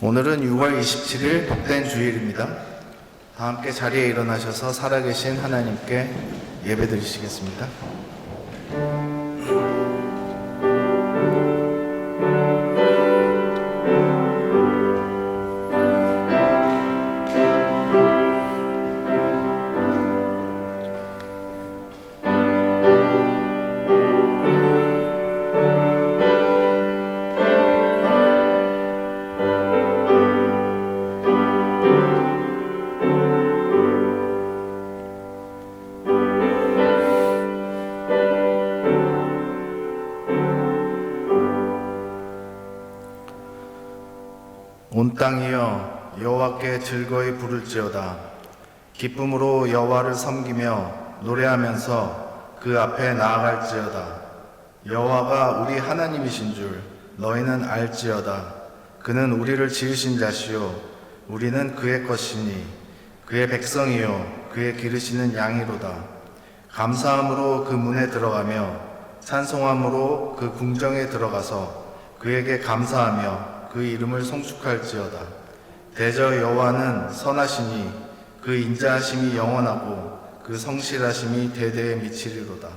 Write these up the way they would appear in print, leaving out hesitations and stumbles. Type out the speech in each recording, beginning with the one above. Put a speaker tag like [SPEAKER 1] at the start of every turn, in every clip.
[SPEAKER 1] 오늘은 6월 27일 복된 주일입니다. 다 함께 자리에 일어나셔서 살아계신 하나님께 예배드리시겠습니다. 온 땅이여 여호와께 즐거이 부를지어다. 기쁨으로 여호와를 섬기며 노래하면서 그 앞에 나아갈지어다. 여호와가 우리 하나님이신 줄 너희는 알지어다. 그는 우리를 지으신 자시요 우리는 그의 것이니 그의 백성이요 그의 기르시는 양이로다. 감사함으로 그 문에 들어가며 찬송함으로 그 궁정에 들어가서 그에게 감사하며 그 이름을 송축할지어다. 대저 여호와는 선하시니 그 인자하심이 영원하고 그 성실하심이 대대에 미치리로다.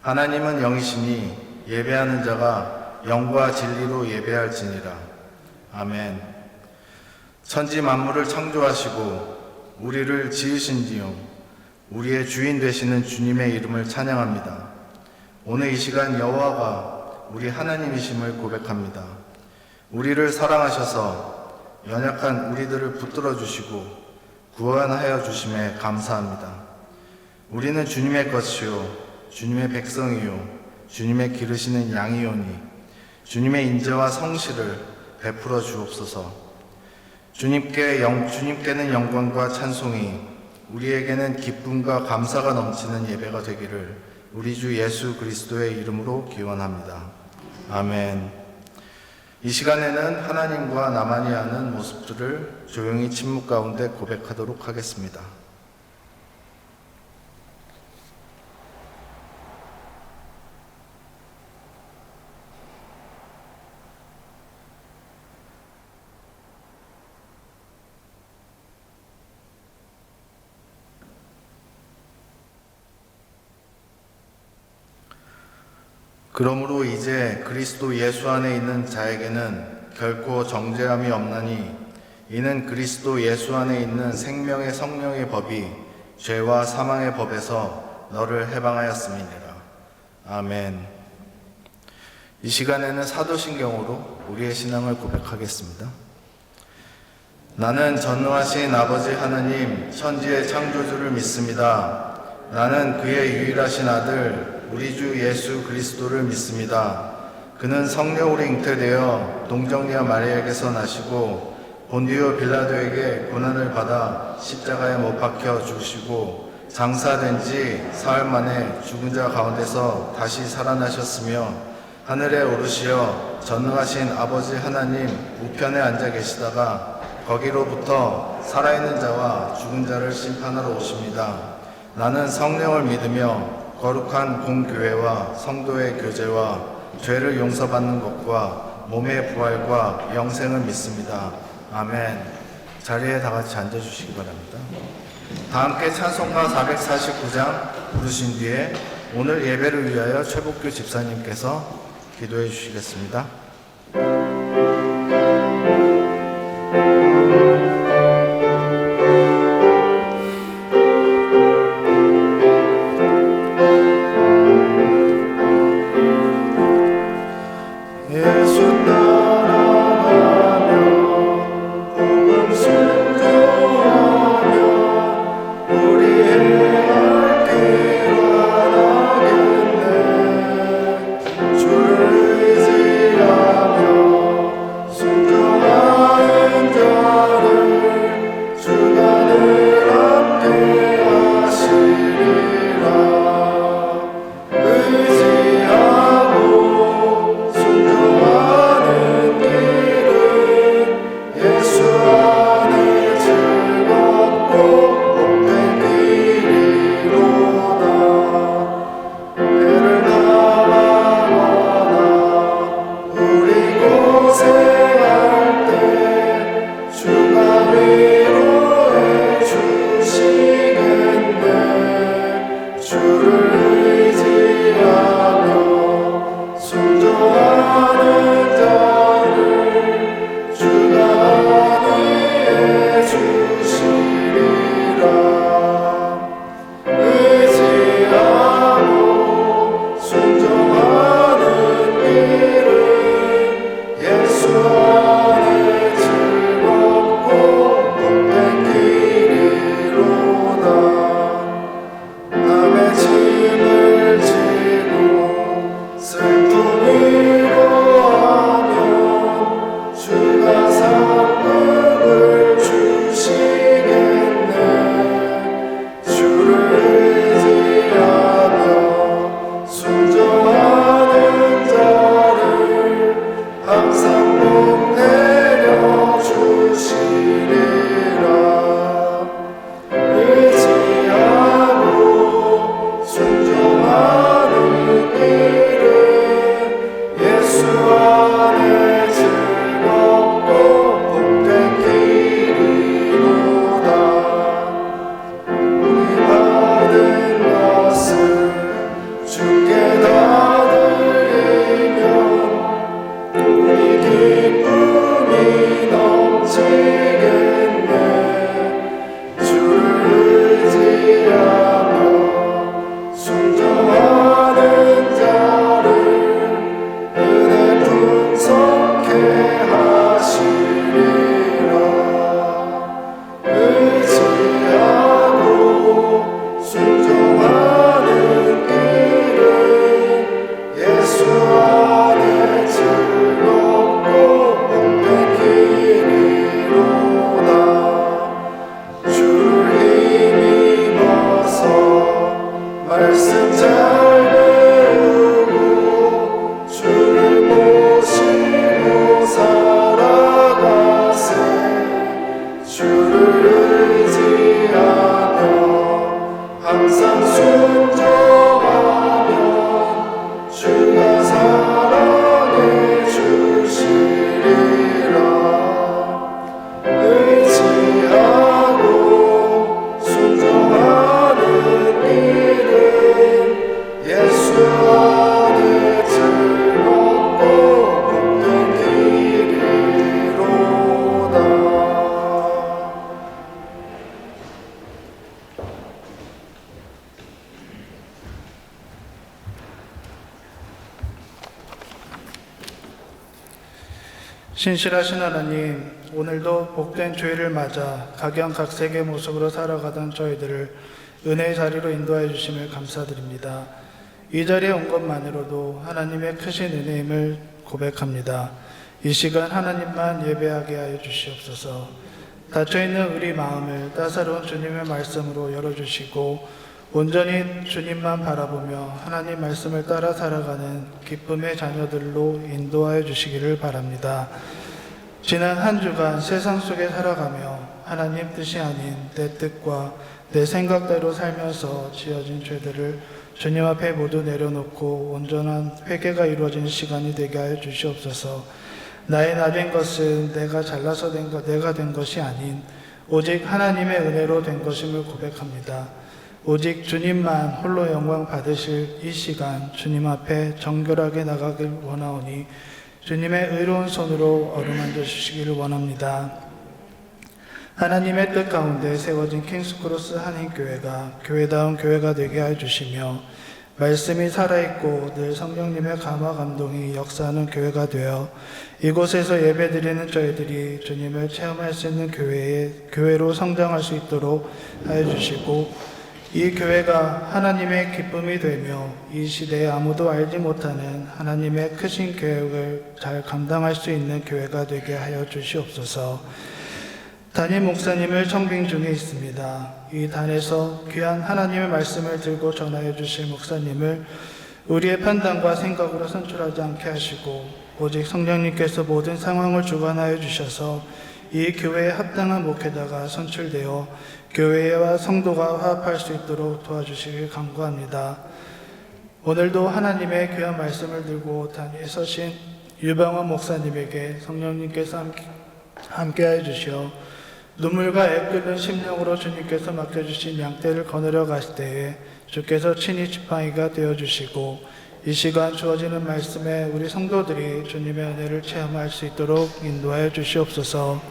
[SPEAKER 1] 하나님은 영이시니 예배하는 자가 영과 진리로 예배할지니라. 아멘. 천지 만물을 창조하시고 우리를 지으신지요 우리의 주인 되시는 주님의 이름을 찬양합니다. 오늘 이 시간 여호와가 우리 하나님이심을 고백합니다. 우리를 사랑하셔서 연약한 우리들을 붙들어 주시고 구원하여 주심에 감사합니다. 우리는 주님의 것이요 주님의 백성이요 주님의 기르시는 양이오니 주님의 인자와 성실을 베풀어 주옵소서. 주님께는 영광과 찬송이 우리에게는 기쁨과 감사가 넘치는 예배가 되기를 우리 주 예수 그리스도의 이름으로 기원합니다. 아멘. 이 시간에는 하나님과 나만이 아는 모습들을 조용히 침묵 가운데 고백하도록 하겠습니다. 그러므로 이제 그리스도 예수 안에 있는 자에게는 결코 정죄함이 없나니 이는 그리스도 예수 안에 있는 생명의 성령의 법이 죄와 사망의 법에서 너를 해방하였음이니라. 아멘. 이 시간에는 사도신경으로 우리의 신앙을 고백하겠습니다. 나는 전능하신 아버지 하나님 천지의 창조주를 믿습니다. 나는 그의 유일하신 아들 우리 주 예수 그리스도를 믿습니다. 그는 성령으로 잉태되어 동정녀 마리아에게서 나시고 본디오 빌라도에게 고난을 받아 십자가에 못 박혀 죽으시고 장사된 지 사흘 만에 죽은 자 가운데서 다시 살아나셨으며 하늘에 오르시어 전능하신 아버지 하나님 우편에 앉아 계시다가 거기로부터 살아있는 자와 죽은 자를 심판하러 오십니다. 나는 성령을 믿으며 거룩한 공교회와 성도의 교제와 죄를 용서받는 것과 몸의 부활과 영생을 믿습니다. 아멘. 자리에 다 같이 앉아주시기 바랍니다. 다 함께 찬송가 449장 부르신 뒤에 오늘 예배를 위하여 최복규 집사님께서 기도해 주시겠습니다.
[SPEAKER 2] 주를 의지하며 신실하신 하나님, 오늘도 복된 주일을 맞아 각양각색의 모습으로 살아가던 저희들을 은혜의 자리로 인도하여 주심을 감사드립니다. 이 자리에 온 것만으로도 하나님의 크신 은혜임을 고백합니다. 이 시간 하나님만 예배하게 하여 주시옵소서. 닫혀있는 우리 마음을 따사로운 주님의 말씀으로 열어주시고 온전히 주님만 바라보며 하나님 말씀을 따라 살아가는 기쁨의 자녀들로 인도하여 주시기를 바랍니다. 지난 한 주간 세상 속에 살아가며 하나님 뜻이 아닌 내 뜻과 내 생각대로 살면서 지어진 죄들을 주님 앞에 모두 내려놓고 온전한 회개가 이루어지는 시간이 되게 하여 주시옵소서. 나의 나된 것은 내가 잘나서 내가 된 것이 아닌 오직 하나님의 은혜로 된 것임을 고백합니다. 오직 주님만 홀로 영광 받으실 이 시간 주님 앞에 정결하게 나가길 원하오니 주님의 의로운 손으로 어루만져 주시기를 원합니다. 하나님의 뜻 가운데 세워진 킹스크로스 한인교회가 교회다운 교회가 되게 하여 주시며 말씀이 살아있고 늘 성령님의 감화 감동이 역사하는 교회가 되어 이곳에서 예배드리는 저희들이 주님을 체험할 수 있는 교회로 성장할 수 있도록 하여 주시고 이 교회가 하나님의 기쁨이 되며 이 시대에 아무도 알지 못하는 하나님의 크신 계획을 잘 감당할 수 있는 교회가 되게 하여 주시옵소서. 담임 목사님을 청빙 중에 있습니다. 이 단에서 귀한 하나님의 말씀을 들고 전하여 주실 목사님을 우리의 판단과 생각으로 선출하지 않게 하시고 오직 성령님께서 모든 상황을 주관하여 주셔서 이 교회에 합당한 목회자가 선출되어 교회와 성도가 화합할 수 있도록 도와주시길 간구합니다. 오늘도 하나님의 귀한 말씀을 들고 단위에 서신 유병원 목사님에게 성령님께서 함께하여 주시어 눈물과 애끓는 심령으로 주님께서 맡겨주신 양떼를 거느려 가실 때에 주께서 친히 지팡이가 되어주시고 이 시간 주어지는 말씀에 우리 성도들이 주님의 은혜를 체험할 수 있도록 인도하여 주시옵소서.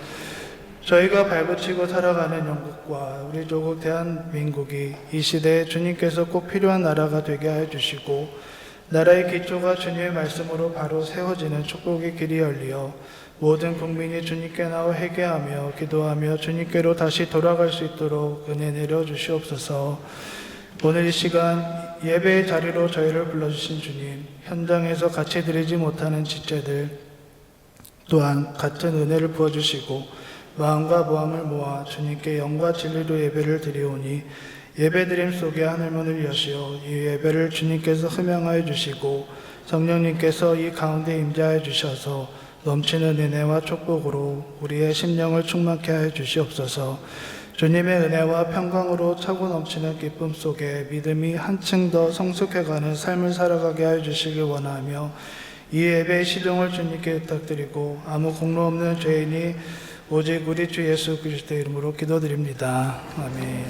[SPEAKER 2] 저희가 발붙이고 살아가는 영국과 우리 조국 대한민국이 이 시대에 주님께서 꼭 필요한 나라가 되게 하여 주시고 나라의 기초가 주님의 말씀으로 바로 세워지는 축복의 길이 열리어 모든 국민이 주님께 나와 회개하며 기도하며 주님께로 다시 돌아갈 수 있도록 은혜 내려 주시옵소서. 오늘 이 시간 예배의 자리로 저희를 불러주신 주님, 현장에서 같이 드리지 못하는 지체들 또한 같은 은혜를 부어주시고 마음과 모함을 모아 주님께 영과 진리로 예배를 드리오니 예배드림 속에 하늘문을 여시어 이 예배를 주님께서 흠양하여 주시고 성령님께서 이 가운데 임재하여 주셔서 넘치는 은혜와 축복으로 우리의 심령을 충만케 하여 주시옵소서. 주님의 은혜와 평강으로 차고 넘치는 기쁨 속에 믿음이 한층 더 성숙해가는 삶을 살아가게 하여 주시길 원하며 이 예배의 시종을 주님께 부탁드리고 아무 공로 없는 죄인이 오직 우리 주 예수 그리스도의 이름으로 기도드립니다. 아멘.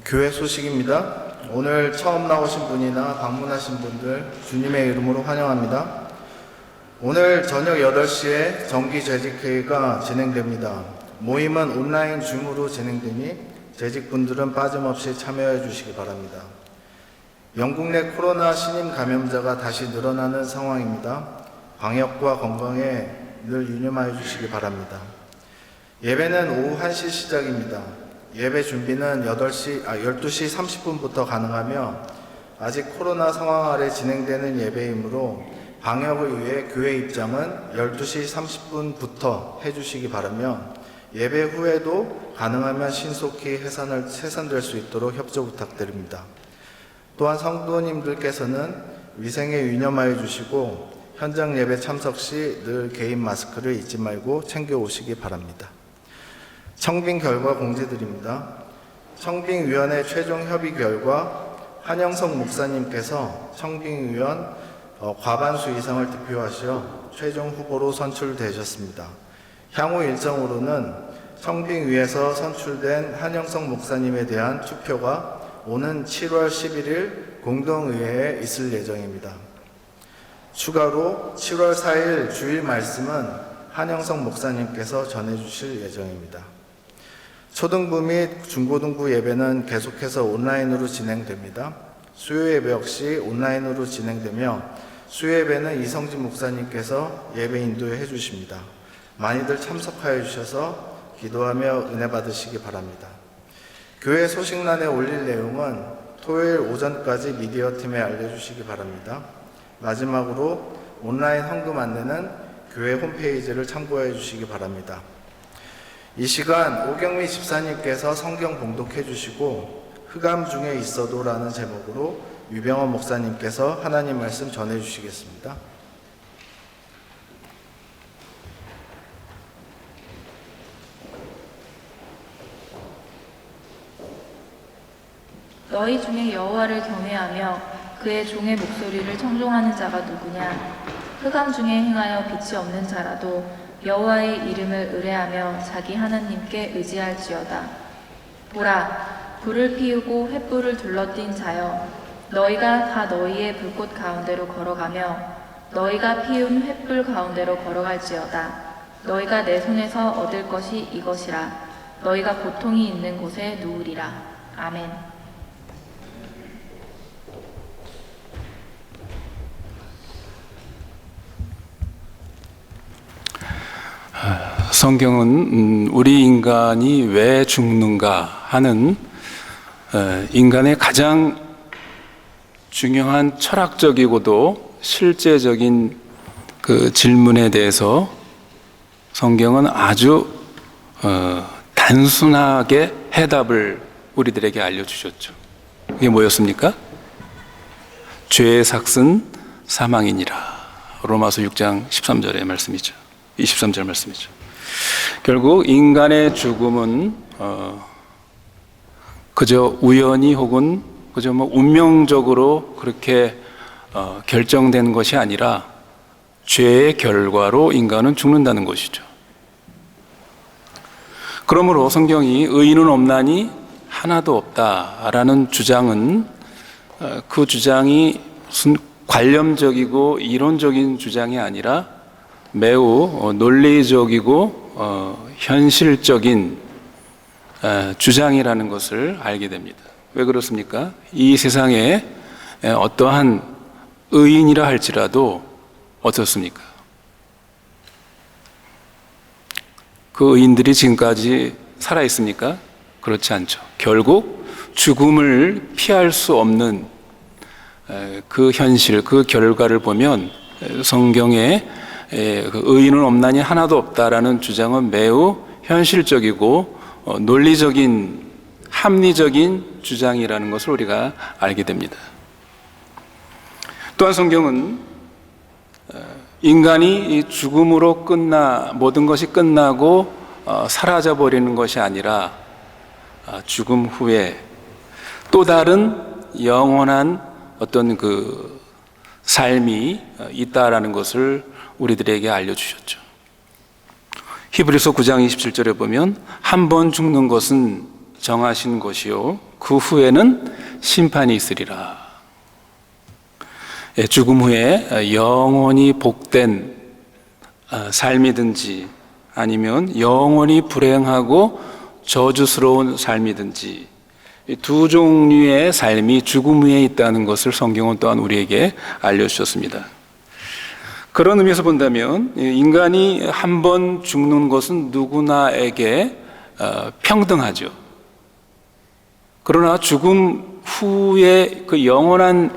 [SPEAKER 1] 교회 소식입니다. 오늘 처음 나오신 분이나 방문하신 분들 주님의 이름으로 환영합니다. 오늘 저녁 8시에 정기 재직회의가 진행됩니다. 모임은 온라인 줌으로 진행되니 재직분들은 빠짐없이 참여해 주시기 바랍니다. 영국 내 코로나 신임 감염자가 다시 늘어나는 상황입니다. 방역과 건강에 늘 유념하여 주시기 바랍니다. 예배는 오후 1시 시작입니다. 예배 준비는 12시 30분부터 가능하며 아직 코로나 상황 아래 진행되는 예배이므로 방역을 위해 교회 입장은 12시 30분부터 해주시기 바라며 예배 후에도 가능하면 신속히 해산될 수 있도록 협조 부탁드립니다. 또한 성도님들께서는 위생에 유념하여 주시고 현장 예배 참석 시 늘 개인 마스크를 잊지 말고 챙겨 오시기 바랍니다. 청빙 결과 공지드립니다. 청빙위원회 최종 협의 결과 한영석 목사님께서 청빙위원 과반수 이상을 득표하시어 최종 후보로 선출되셨습니다. 향후 일정으로는 청빙위에서 선출된 한영석 목사님에 대한 투표가 오는 7월 11일 공동의회에 있을 예정입니다. 추가로 7월 4일 주일 말씀은 한영석 목사님께서 전해주실 예정입니다. 초등부 및 중고등부 예배는 계속해서 온라인으로 진행됩니다. 수요 예배 역시 온라인으로 진행되며 수요 예배는 이성진 목사님께서 예배 인도해 주십니다. 많이들 참석하여 주셔서 기도하며 은혜 받으시기 바랍니다. 교회 소식란에 올릴 내용은 토요일 오전까지 미디어 팀에 알려주시기 바랍니다. 마지막으로 온라인 헌금 안내는 교회 홈페이지를 참고해 주시기 바랍니다. 이 시간 오경미 집사님께서 성경 봉독해 주시고 흑암 중에 있어도 라는 제목으로 유병헌 목사님께서 하나님 말씀 전해 주시겠습니다.
[SPEAKER 3] 너희 중에 여호와를 경외하며 그의 종의 목소리를 청종하는 자가 누구냐? 흑암 중에 행하여 빛이 없는 자라도 여호와의 이름을 의뢰하며 자기 하나님께 의지할지어다. 보라, 불을 피우고 횃불을 둘러띈 자여, 너희가 다 너희의 불꽃 가운데로 걸어가며 너희가 피운 횃불 가운데로 걸어갈지어다. 너희가 내 손에서 얻을 것이 이것이라. 너희가 고통이 있는 곳에 누우리라. 아멘.
[SPEAKER 4] 성경은 우리 인간이 왜 죽는가 하는 인간의 가장 중요한 철학적이고도 실제적인 그 질문에 대해서 성경은 아주 단순하게 해답을 우리들에게 알려주셨죠. 그게 뭐였습니까? 죄의 삭은 사망이니라. 로마서 6장 13절의 말씀이죠. 23절 말씀이죠. 결국 인간의 죽음은 그저 우연히 혹은 그저 운명적으로 그렇게 결정된 것이 아니라 죄의 결과로 인간은 죽는다는 것이죠. 그러므로 성경이 의인은 없나니 하나도 없다라는 주장은 그 주장이 무슨 관념적이고 이론적인 주장이 아니라 매우 논리적이고 현실적인 주장이라는 것을 알게 됩니다. 왜 그렇습니까? 이 세상에 어떠한 의인이라 할지라도 어떻습니까? 그 의인들이 지금까지 살아있습니까? 그렇지 않죠. 결국 죽음을 피할 수 없는 그 현실, 그 결과를 보면 성경에 그 의인은 없나니 하나도 없다라는 주장은 매우 현실적이고 논리적인 합리적인 주장이라는 것을 우리가 알게 됩니다. 또한 성경은 인간이 죽음으로 모든 것이 끝나고 사라져 버리는 것이 아니라 죽음 후에 또 다른 영원한 어떤 그 삶이 있다라는 것을 우리들에게 알려주셨죠. 히브리서 9장 27절에 보면 한 번 죽는 것은 정하신 것이요 그 후에는 심판이 있으리라. 죽음 후에 영원히 복된 삶이든지 아니면 영원히 불행하고 저주스러운 삶이든지 이 두 종류의 삶이 죽음 후에 있다는 것을 성경은 또한 우리에게 알려주셨습니다. 그런 의미에서 본다면 인간이 한 번 죽는 것은 누구나에게 평등하죠. 그러나 죽음 후에 그 영원한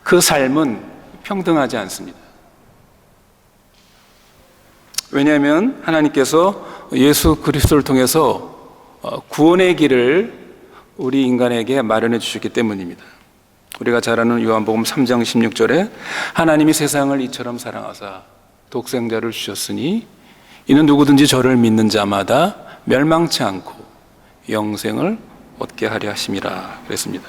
[SPEAKER 4] 그 삶은 평등하지 않습니다. 왜냐하면 하나님께서 예수 그리스도를 통해서 구원의 길을 우리 인간에게 마련해 주셨기 때문입니다. 우리가 잘 아는 요한복음 3장 16절에 하나님이 세상을 이처럼 사랑하사 독생자를 주셨으니 이는 누구든지 저를 믿는 자마다 멸망치 않고 영생을 얻게 하려 하심이라 그랬습니다.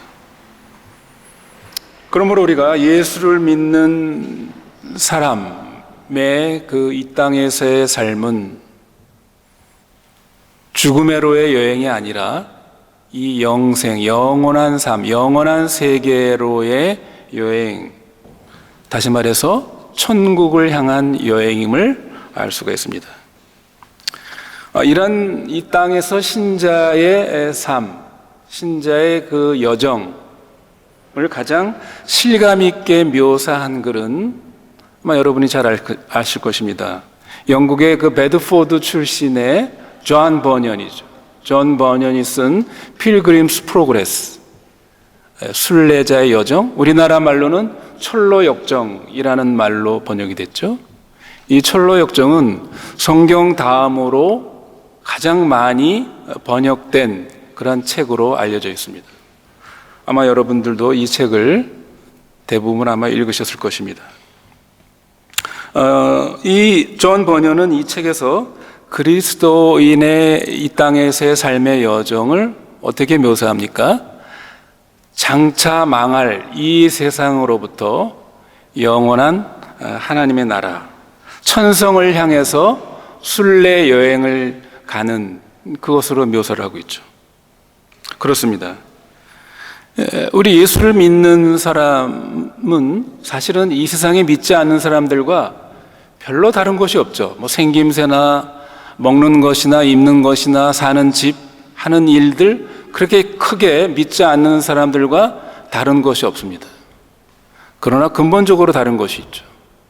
[SPEAKER 4] 그러므로 우리가 예수를 믿는 사람의 그 이 땅에서의 삶은 죽음의로의 여행이 아니라 이 영생, 영원한 삶, 영원한 세계로의 여행, 다시 말해서 천국을 향한 여행임을 알 수가 있습니다. 이런 이 땅에서 신자의 삶, 신자의 그 여정을 가장 실감 있게 묘사한 글은 아마 여러분이 잘 아실 것입니다. 영국의 그 베드포드 출신의 존 버년이죠. 존 버년이 쓴 필그림스 프로그레스, 순례자의 여정, 우리나라 말로는 철로역정이라는 말로 번역이 됐죠. 이 철로역정은 성경 다음으로 가장 많이 번역된 그런 책으로 알려져 있습니다. 아마 여러분들도 이 책을 대부분 아마 읽으셨을 것입니다. 이 존 버년은 이 책에서 그리스도인의 이 땅에서의 삶의 여정을 어떻게 묘사합니까? 장차 망할 이 세상으로부터 영원한 하나님의 나라, 천성을 향해서 순례 여행을 가는 그것으로 묘사를 하고 있죠. 그렇습니다. 우리 예수를 믿는 사람은 사실은 이 세상에 믿지 않는 사람들과 별로 다른 것이 없죠. 뭐 생김새나 먹는 것이나 입는 것이나 사는 집, 하는 일들, 그렇게 크게 믿지 않는 사람들과 다른 것이 없습니다. 그러나 근본적으로 다른 것이 있죠.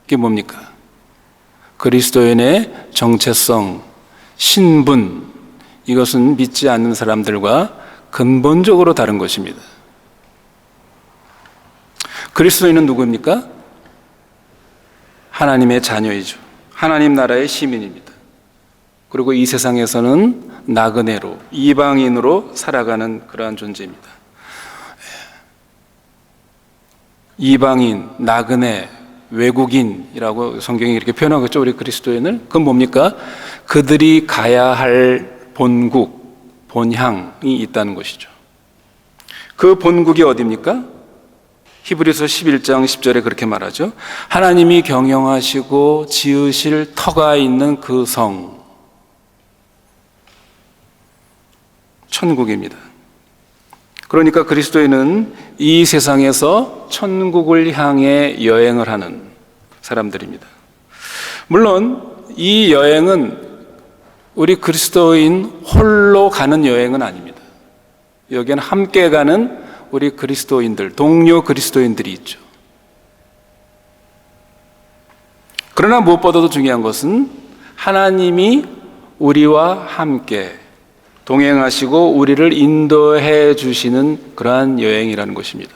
[SPEAKER 4] 그게 뭡니까? 그리스도인의 정체성, 신분, 이것은 믿지 않는 사람들과 근본적으로 다른 것입니다. 그리스도인은 누구입니까? 하나님의 자녀이죠. 하나님 나라의 시민입니다. 그리고 이 세상에서는 나그네로, 이방인으로 살아가는 그러한 존재입니다. 이방인, 나그네, 외국인이라고 성경이 이렇게 표현하고 있죠. 우리 그리스도인을. 그건 뭡니까? 그들이 가야 할 본국, 본향이 있다는 것이죠. 그 본국이 어디입니까? 히브리서 11장 10절에 그렇게 말하죠. 하나님이 경영하시고 지으실 터가 있는 그 성, 천국입니다. 그러니까 그리스도인은 이 세상에서 천국을 향해 여행을 하는 사람들입니다. 물론 이 여행은 우리 그리스도인 홀로 가는 여행은 아닙니다. 여기에는 함께 가는 우리 그리스도인들, 동료 그리스도인들이 있죠. 그러나 무엇보다도 중요한 것은 하나님이 우리와 함께 동행하시고 우리를 인도해 주시는 그러한 여행이라는 것입니다.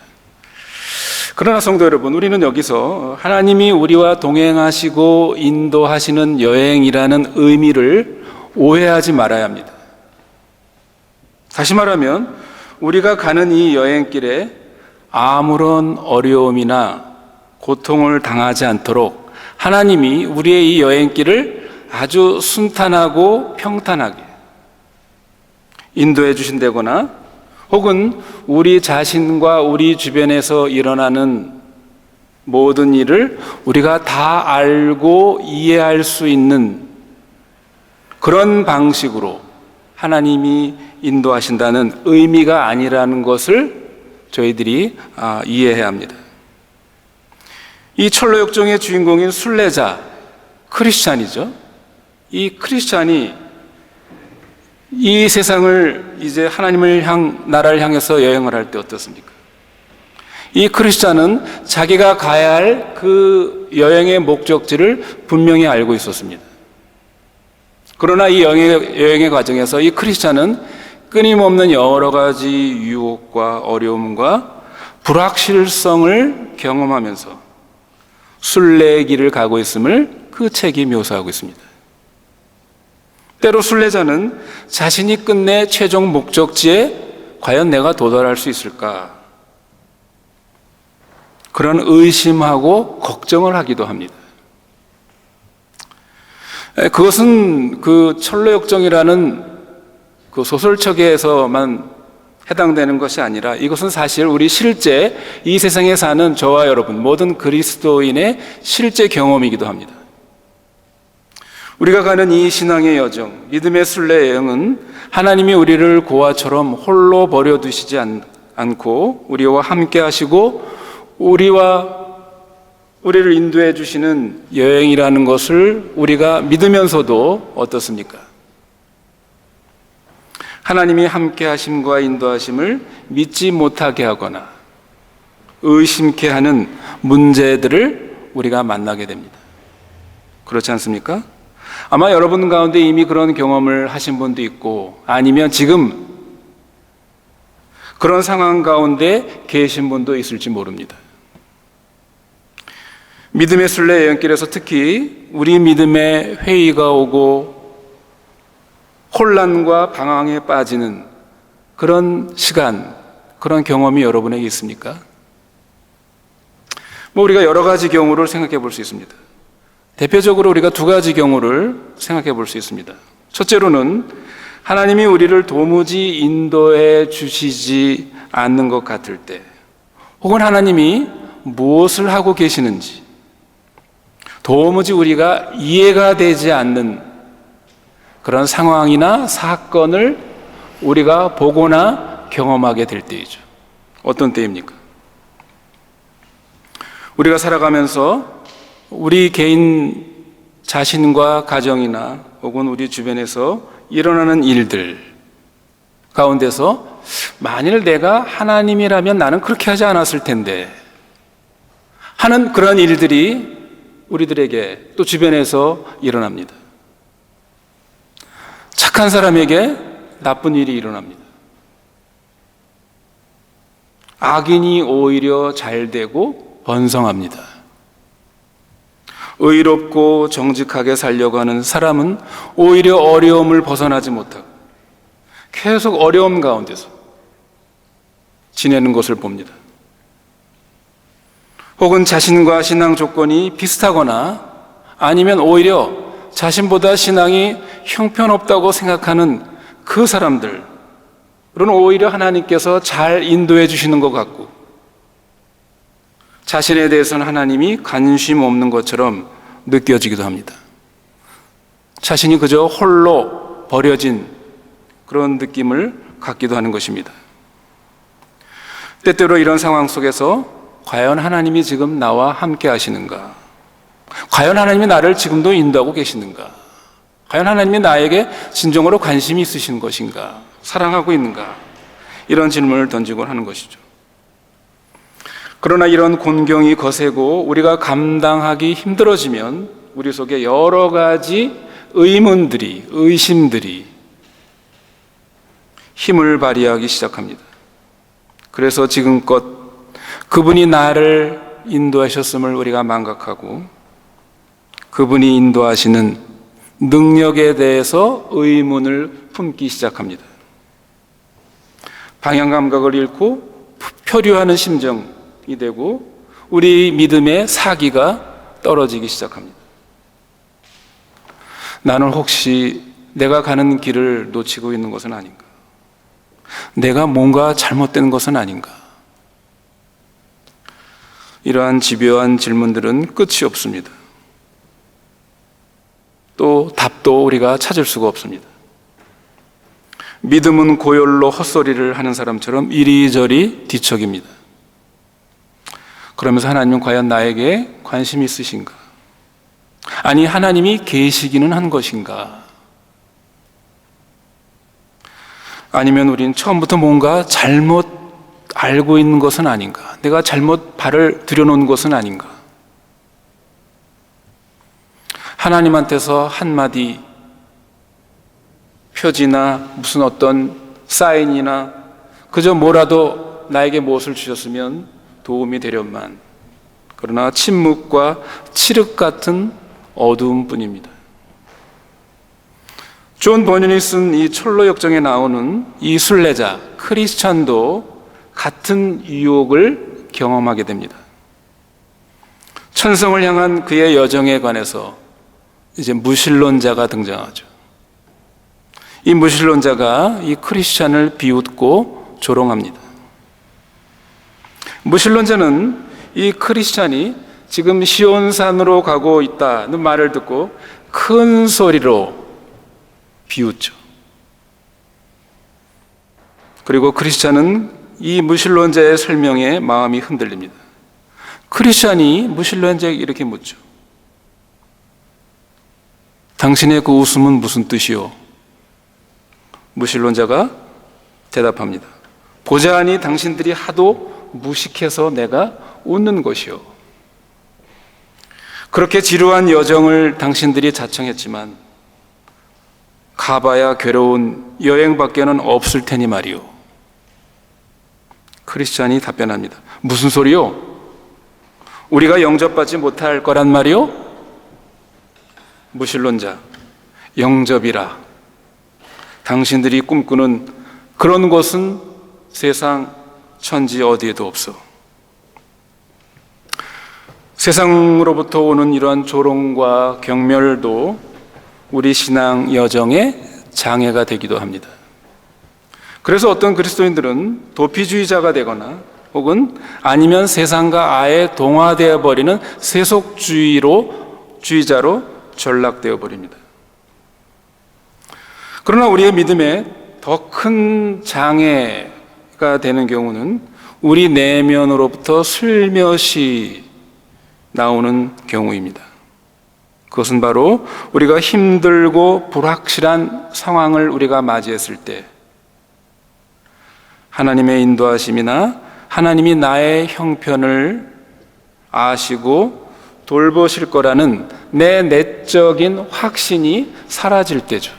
[SPEAKER 4] 그러나 성도 여러분, 우리는 여기서 하나님이 우리와 동행하시고 인도하시는 여행이라는 의미를 오해하지 말아야 합니다. 다시 말하면 우리가 가는 이 여행길에 아무런 어려움이나 고통을 당하지 않도록 하나님이 우리의 이 여행길을 아주 순탄하고 평탄하게 인도해 주신다거나 혹은 우리 자신과 우리 주변에서 일어나는 모든 일을 우리가 다 알고 이해할 수 있는 그런 방식으로 하나님이 인도하신다는 의미가 아니라는 것을 저희들이 이해해야 합니다. 이 철로역정의 주인공인 순례자, 크리스찬이죠. 이 크리스찬이 이 세상을 이제 나라를 향해서 여행을 할 때 어떻습니까? 이 크리스찬은 자기가 가야 할 그 여행의 목적지를 분명히 알고 있었습니다. 그러나 이 여행의 과정에서 이 크리스찬은 끊임없는 여러 가지 유혹과 어려움과 불확실성을 경험하면서 순례의 길을 가고 있음을 그 책이 묘사하고 있습니다. 때로 순례자는 자신이 끝내 최종 목적지에 과연 내가 도달할 수 있을까? 그런 의심하고 걱정을 하기도 합니다. 그것은 그 철로역정이라는 그 소설책에서만 해당되는 것이 아니라 이것은 사실 우리 실제 이 세상에 사는 저와 여러분 모든 그리스도인의 실제 경험이기도 합니다. 우리가 가는 이 신앙의 여정, 믿음의 순례 여행은 하나님이 우리를 고아처럼 홀로 버려두시지 않고 우리와 함께 하시고 우리를 인도해 주시는 여행이라는 것을 우리가 믿으면서도 어떻습니까? 하나님이 함께 하심과 인도하심을 믿지 못하게 하거나 의심케 하는 문제들을 우리가 만나게 됩니다. 그렇지 않습니까? 아마 여러분 가운데 이미 그런 경험을 하신 분도 있고 아니면 지금 그런 상황 가운데 계신 분도 있을지 모릅니다. 믿음의 순례 여행길에서 특히 우리 믿음의 회의가 오고 혼란과 방황에 빠지는 그런 시간, 그런 경험이 여러분에게 있습니까? 우리가 여러 가지 경우를 생각해 볼 수 있습니다. 대표적으로 우리가 두 가지 경우를 생각해 볼 수 있습니다. 첫째로는 하나님이 우리를 도무지 인도해 주시지 않는 것 같을 때, 혹은 하나님이 무엇을 하고 계시는지 도무지 우리가 이해가 되지 않는 그런 상황이나 사건을 우리가 보거나 경험하게 될 때이죠. 어떤 때입니까? 우리가 살아가면서 우리 개인 자신과 가정이나 혹은 우리 주변에서 일어나는 일들 가운데서 만일 내가 하나님이라면 나는 그렇게 하지 않았을 텐데 하는 그런 일들이 우리들에게 또 주변에서 일어납니다. 착한 사람에게 나쁜 일이 일어납니다. 악인이 오히려 잘 되고 번성합니다. 의롭고 정직하게 살려고 하는 사람은 오히려 어려움을 벗어나지 못하고 계속 어려움 가운데서 지내는 것을 봅니다. 혹은 자신과 신앙 조건이 비슷하거나 아니면 오히려 자신보다 신앙이 형편없다고 생각하는 그 사람들은 오히려 하나님께서 잘 인도해 주시는 것 같고 자신에 대해서는 하나님이 관심 없는 것처럼 느껴지기도 합니다. 자신이 그저 홀로 버려진 그런 느낌을 갖기도 하는 것입니다. 때때로 이런 상황 속에서 과연 하나님이 지금 나와 함께 하시는가? 과연 하나님이 나를 지금도 인도하고 계시는가? 과연 하나님이 나에게 진정으로 관심이 있으신 것인가? 사랑하고 있는가? 이런 질문을 던지곤 하는 것이죠. 그러나 이런 곤경이 거세고 우리가 감당하기 힘들어지면 우리 속에 여러 가지 의문들이, 의심들이 힘을 발휘하기 시작합니다. 그래서 지금껏 그분이 나를 인도하셨음을 우리가 망각하고 그분이 인도하시는 능력에 대해서 의문을 품기 시작합니다. 방향 감각을 잃고 표류하는 심정이 되고 우리 믿음의 사기가 떨어지기 시작합니다. 나는 혹시 내가 가는 길을 놓치고 있는 것은 아닌가? 내가 뭔가 잘못된 것은 아닌가? 이러한 집요한 질문들은 끝이 없습니다. 또 답도 우리가 찾을 수가 없습니다. 믿음은 고열로 헛소리를 하는 사람처럼 이리저리 뒤척입니다. 그러면서 하나님은 과연 나에게 관심이 있으신가? 아니 하나님이 계시기는 한 것인가? 아니면 우리는 처음부터 뭔가 잘못 알고 있는 것은 아닌가? 내가 잘못 발을 들여놓은 것은 아닌가? 하나님한테서 한마디 표지나 무슨 어떤 사인이나 그저 뭐라도 나에게 무엇을 주셨으면 도움이 되련만 그러나 침묵과 칠흑 같은 어두움뿐입니다. 존 버닌이 쓴 이 철로 역정에 나오는 이 순례자 크리스찬도 같은 유혹을 경험하게 됩니다. 천성을 향한 그의 여정에 관해서 이제 무신론자가 등장하죠. 이 무신론자가 이 크리스찬을 비웃고 조롱합니다. 무신론자는 이 크리스찬이 지금 시온산으로 가고 있다는 말을 듣고 큰 소리로 비웃죠. 그리고 크리스찬은 이 무신론자의 설명에 마음이 흔들립니다. 크리스찬이 무신론자에게 이렇게 묻죠. 당신의 그 웃음은 무슨 뜻이요? 무신론자가 대답합니다. 보자하니 당신들이 하도 무식해서 내가 웃는 것이요. 그렇게 지루한 여정을 당신들이 자청했지만 가봐야 괴로운 여행밖에는 없을 테니 말이요. 크리스찬이 답변합니다. 무슨 소리요? 우리가 영접받지 못할 거란 말이요? 무신론자, 영접이라. 당신들이 꿈꾸는 그런 곳은 세상 천지 어디에도 없어. 세상으로부터 오는 이러한 조롱과 경멸도 우리 신앙 여정에 장애가 되기도 합니다. 그래서 어떤 그리스도인들은 도피주의자가 되거나 혹은 아니면 세상과 아예 동화되어 버리는 세속주의자로 전락되어 버립니다. 그러나 우리의 믿음에 더 큰 장애가 되는 경우는 우리 내면으로부터 슬며시 나오는 경우입니다. 그것은 바로 우리가 힘들고 불확실한 상황을 우리가 맞이했을 때 하나님의 인도하심이나 하나님이 나의 형편을 아시고 돌보실 거라는 내 내적인 확신이 사라질 때죠.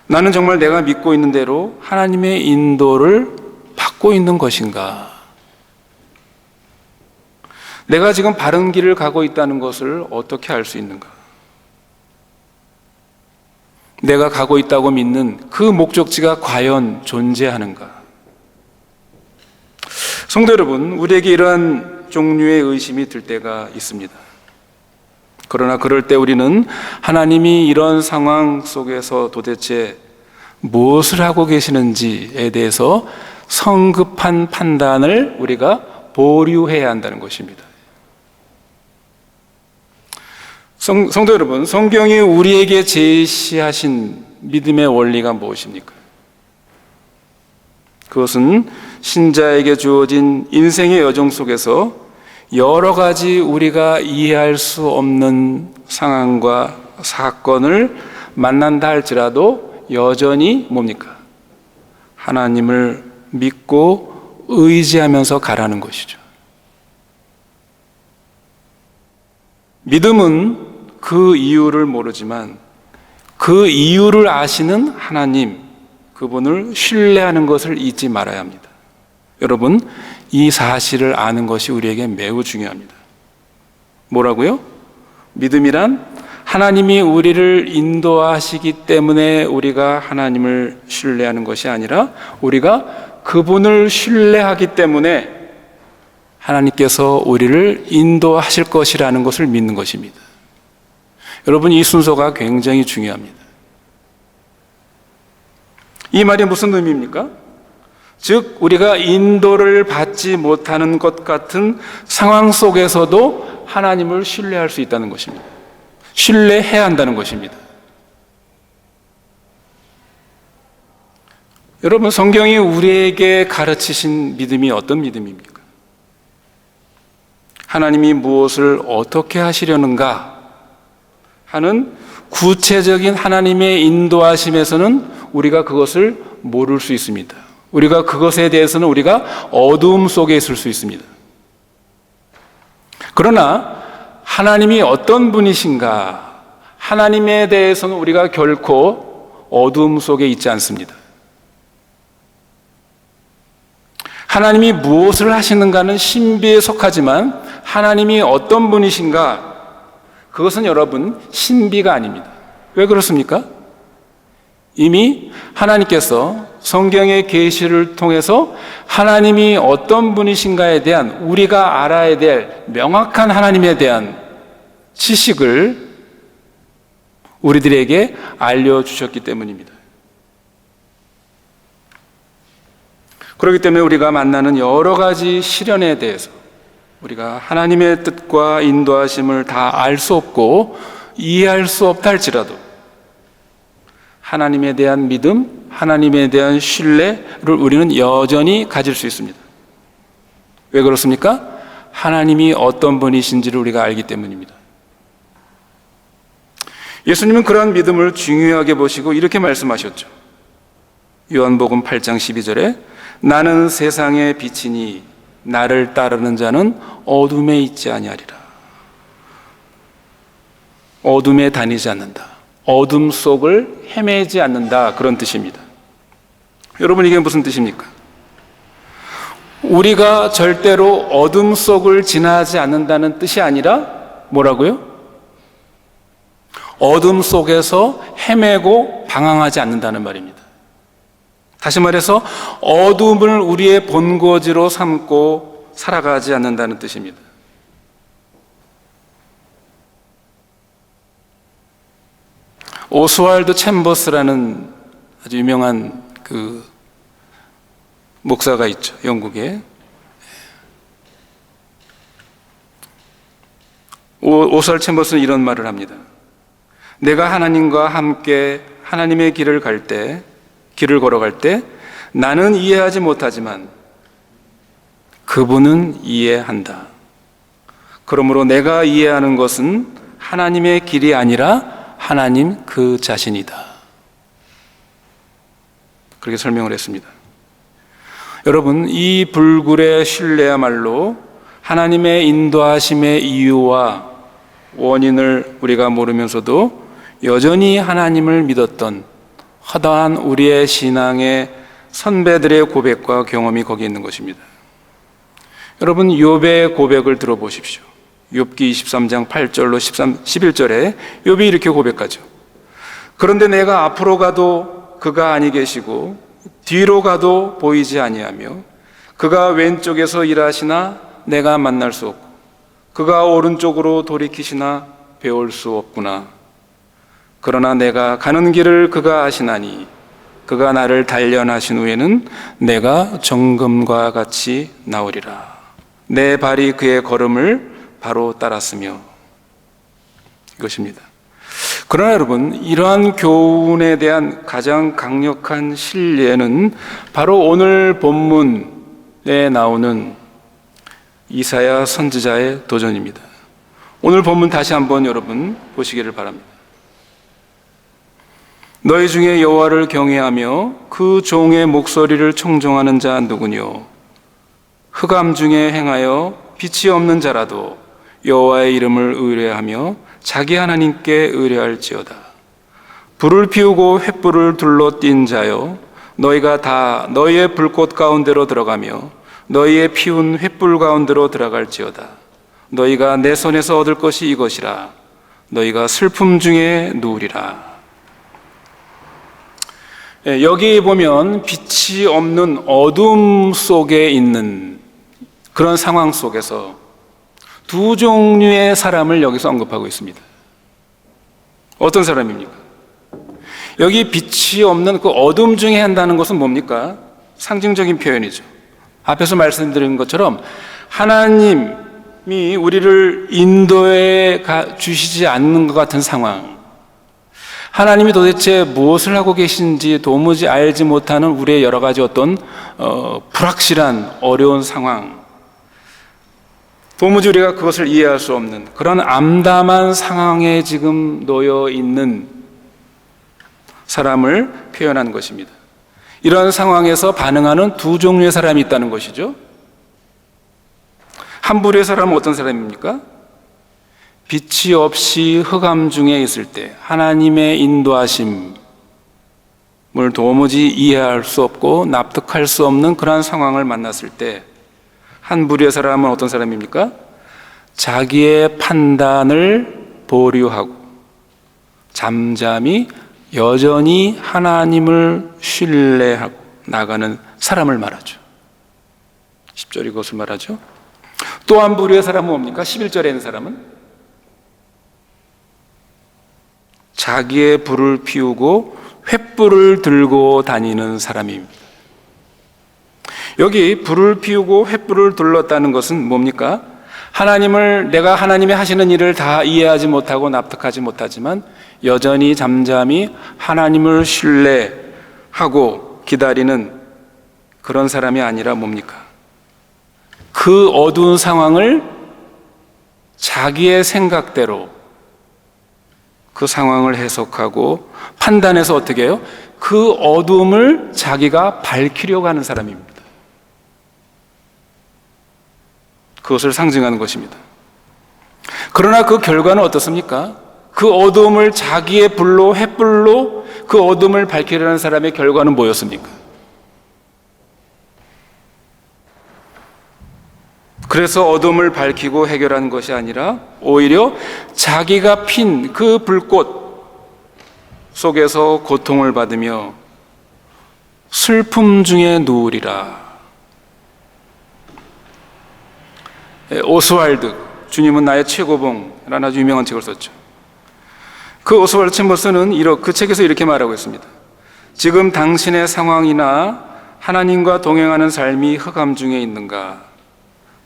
[SPEAKER 4] 나는 정말 내가 믿고 있는 대로 하나님의 인도를 받고 있는 것인가? 내가 지금 바른 길을 가고 있다는 것을 어떻게 알 수 있는가? 내가 가고 있다고 믿는 그 목적지가 과연 존재하는가? 성도 여러분, 우리에게 이러한 종류의 의심이 들 때가 있습니다. 그러나 그럴 때 우리는 하나님이 이런 상황 속에서 도대체 무엇을 하고 계시는지에 대해서 성급한 판단을 우리가 보류해야 한다는 것입니다. 성도 여러분, 성경이 우리에게 제시하신 믿음의 원리가 무엇입니까? 그것은 신자에게 주어진 인생의 여정 속에서 여러 가지 우리가 이해할 수 없는 상황과 사건을 만난다 할지라도 여전히 뭡니까? 하나님을 믿고 의지하면서 가라는 것이죠. 믿음은 그 이유를 모르지만 그 이유를 아시는 하나님, 그분을 신뢰하는 것을 잊지 말아야 합니다. 여러분, 이 사실을 아는 것이 우리에게 매우 중요합니다. 뭐라고요? 믿음이란 하나님이 우리를 인도하시기 때문에 우리가 하나님을 신뢰하는 것이 아니라 우리가 그분을 신뢰하기 때문에 하나님께서 우리를 인도하실 것이라는 것을 믿는 것입니다. 여러분, 이 순서가 굉장히 중요합니다. 이 말이 무슨 의미입니까? 즉, 우리가 인도를 받지 못하는 것 같은 상황 속에서도 하나님을 신뢰할 수 있다는 것입니다. 신뢰해야 한다는 것입니다. 여러분, 성경이 우리에게 가르치신 믿음이 어떤 믿음입니까? 하나님이 무엇을 어떻게 하시려는가 하는 구체적인 하나님의 인도하심에서는 우리가 그것을 모를 수 있습니다. 우리가 그것에 대해서는 우리가 어두움 속에 있을 수 있습니다. 그러나 하나님이 어떤 분이신가, 하나님에 대해서는 우리가 결코 어두움 속에 있지 않습니다. 하나님이 무엇을 하시는가는 신비에 속하지만 하나님이 어떤 분이신가, 그것은 여러분 신비가 아닙니다. 왜 그렇습니까? 이미 하나님께서 성경의 계시를 통해서 하나님이 어떤 분이신가에 대한 우리가 알아야 될 명확한 하나님에 대한 지식을 우리들에게 알려주셨기 때문입니다. 그렇기 때문에 우리가 만나는 여러 가지 시련에 대해서 우리가 하나님의 뜻과 인도하심을 다 알 수 없고 이해할 수 없다 할지라도 하나님에 대한 믿음, 하나님에 대한 신뢰를 우리는 여전히 가질 수 있습니다. 왜 그렇습니까? 하나님이 어떤 분이신지를 우리가 알기 때문입니다. 예수님은 그러한 믿음을 중요하게 보시고 이렇게 말씀하셨죠. 요한복음 8장 12절에 나는 세상의 빛이니 나를 따르는 자는 어둠에 있지 아니하리라. 어둠에 다니지 않는다. 어둠 속을 헤매지 않는다. 그런 뜻입니다. 여러분, 이게 무슨 뜻입니까? 우리가 절대로 어둠 속을 지나지 않는다는 뜻이 아니라 뭐라고요? 어둠 속에서 헤매고 방황하지 않는다는 말입니다. 다시 말해서 어둠을 우리의 본거지로 삼고 살아가지 않는다는 뜻입니다. 오스왈드 챔버스라는 아주 유명한 그 목사가 있죠, 영국에. 오스왈드 챔버스는 이런 말을 합니다. 내가 하나님과 함께 하나님의 길을 걸어갈 때 나는 이해하지 못하지만 그분은 이해한다. 그러므로 내가 이해하는 것은 하나님의 길이 아니라 하나님 그 자신이다. 그렇게 설명을 했습니다. 여러분, 이 불굴의 신뢰야말로 하나님의 인도하심의 이유와 원인을 우리가 모르면서도 여전히 하나님을 믿었던 허다한 우리의 신앙의 선배들의 고백과 경험이 거기에 있는 것입니다. 여러분, 욥의 고백을 들어보십시오. 욥기 23장 8절로 11절에 욥이 이렇게 고백하죠. 그런데 내가 앞으로 가도 그가 아니 계시고 뒤로 가도 보이지 아니하며 그가 왼쪽에서 일하시나 내가 만날 수 없고 그가 오른쪽으로 돌이키시나 배울 수 없구나. 그러나 내가 가는 길을 그가 아시나니 그가 나를 단련하신 후에는 내가 정금과 같이 나오리라. 내 발이 그의 걸음을 바로 따랐으며. 이것입니다. 그러나 여러분, 이러한 교훈에 대한 가장 강력한 신뢰는 바로 오늘 본문에 나오는 이사야 선지자의 도전입니다. 오늘 본문 다시 한번 여러분 보시기를 바랍니다. 너희 중에 여호와를 경외하며 그 종의 목소리를 청종하는 자 누구뇨? 흑암 중에 행하여 빛이 없는 자라도 여호와의 이름을 의뢰하며 자기 하나님께 의뢰할지어다. 불을 피우고 횃불을 둘러 띈 자여, 너희가 다 너희의 불꽃 가운데로 들어가며 너희의 피운 횃불 가운데로 들어갈지어다. 너희가 내 손에서 얻을 것이 이것이라. 너희가 슬픔 중에 누우리라. 여기 보면 빛이 없는 어둠 속에 있는 그런 상황 속에서 두 종류의 사람을 여기서 언급하고 있습니다. 어떤 사람입니까? 여기 빛이 없는 그 어둠 중에 한다는 것은 뭡니까? 상징적인 표현이죠. 앞에서 말씀드린 것처럼 하나님이 우리를 인도해 주시지 않는 것 같은 상황, 하나님이 도대체 무엇을 하고 계신지 도무지 알지 못하는 우리의 여러 가지 어떤 불확실한 어려운 상황, 도무지 우리가 그것을 이해할 수 없는 그런 암담한 상황에 지금 놓여 있는 사람을 표현한 것입니다. 이런 상황에서 반응하는 두 종류의 사람이 있다는 것이죠. 한 부류의 사람은 어떤 사람입니까? 빛이 없이 흑암 중에 있을 때 하나님의 인도하심을 도무지 이해할 수 없고 납득할 수 없는 그러한 상황을 만났을 때 한 부류의 사람은 어떤 사람입니까? 자기의 판단을 보류하고 잠잠히 여전히 하나님을 신뢰하고 나가는 사람을 말하죠. 10절이 그것을 말하죠. 또 한 부류의 사람은 뭡니까? 11절에 있는 사람은 자기의 불을 피우고 횃불을 들고 다니는 사람입니다. 여기 불을 피우고 횃불을 둘렀다는 것은 뭡니까? 내가 하나님이 하시는 일을 다 이해하지 못하고 납득하지 못하지만 여전히 잠잠히 하나님을 신뢰하고 기다리는 그런 사람이 아니라 뭡니까? 그 어두운 상황을 자기의 생각대로 그 상황을 해석하고 판단해서 어떻게 해요? 그 어둠을 자기가 밝히려고 하는 사람입니다. 그것을 상징하는 것입니다. 그러나 그 결과는 어떻습니까? 그 어둠을 자기의 불로, 횃불로 그 어둠을 밝히려는 사람의 결과는 뭐였습니까? 그래서 어둠을 밝히고 해결하는 것이 아니라 오히려 자기가 핀 그 불꽃 속에서 고통을 받으며 슬픔 중에 누우리라. 오스왈드, 주님은 나의 최고봉이라는 아주 유명한 책을 썼죠. 그 오스왈드 챔버스는 그 책에서 이렇게 말하고 있습니다. 지금 당신의 상황이나 하나님과 동행하는 삶이 흑암 중에 있는가?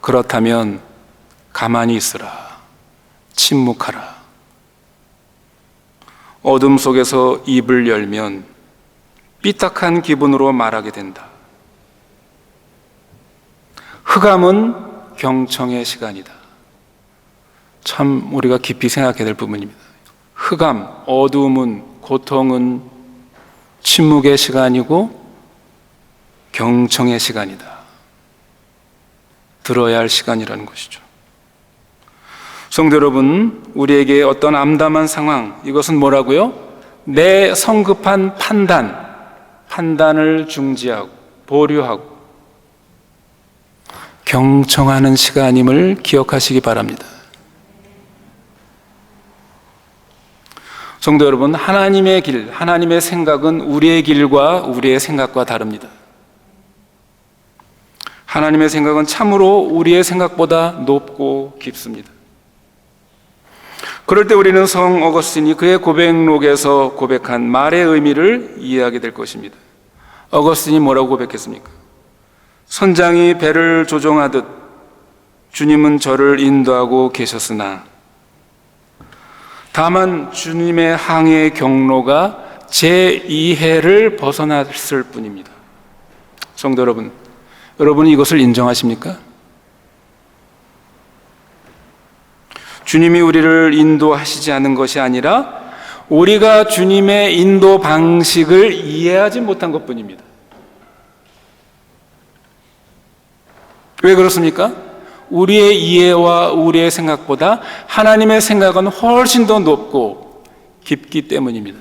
[SPEAKER 4] 그렇다면 가만히 있으라. 침묵하라. 어둠 속에서 입을 열면 삐딱한 기분으로 말하게 된다. 흑암은 경청의 시간이다. 참 우리가 깊이 생각해야 될 부분입니다. 흑암, 어두움은, 고통은 침묵의 시간이고 경청의 시간이다. 들어야 할 시간이라는 것이죠. 성도 여러분, 우리에게 어떤 암담한 상황, 이것은 뭐라고요? 내 성급한 판단을 중지하고 보류하고 경청하는 시간임을 기억하시기 바랍니다. 성도 여러분, 하나님의 길, 하나님의 생각은 우리의 길과 우리의 생각과 다릅니다. 하나님의 생각은 참으로 우리의 생각보다 높고 깊습니다. 그럴 때 우리는 성 어거스틴이 그의 고백록에서 고백한 말의 의미를 이해하게 될 것입니다. 어거스틴이 뭐라고 고백했습니까? 선장이 배를 조종하듯 주님은 저를 인도하고 계셨으나 다만 주님의 항해 경로가 제 이해를 벗어났을 뿐입니다. 성도 여러분, 여러분은 이것을 인정하십니까? 주님이 우리를 인도하시지 않은 것이 아니라 우리가 주님의 인도 방식을 이해하지 못한 것뿐입니다. 왜 그렇습니까? 우리의 이해와 우리의 생각보다 하나님의 생각은 훨씬 더 높고 깊기 때문입니다.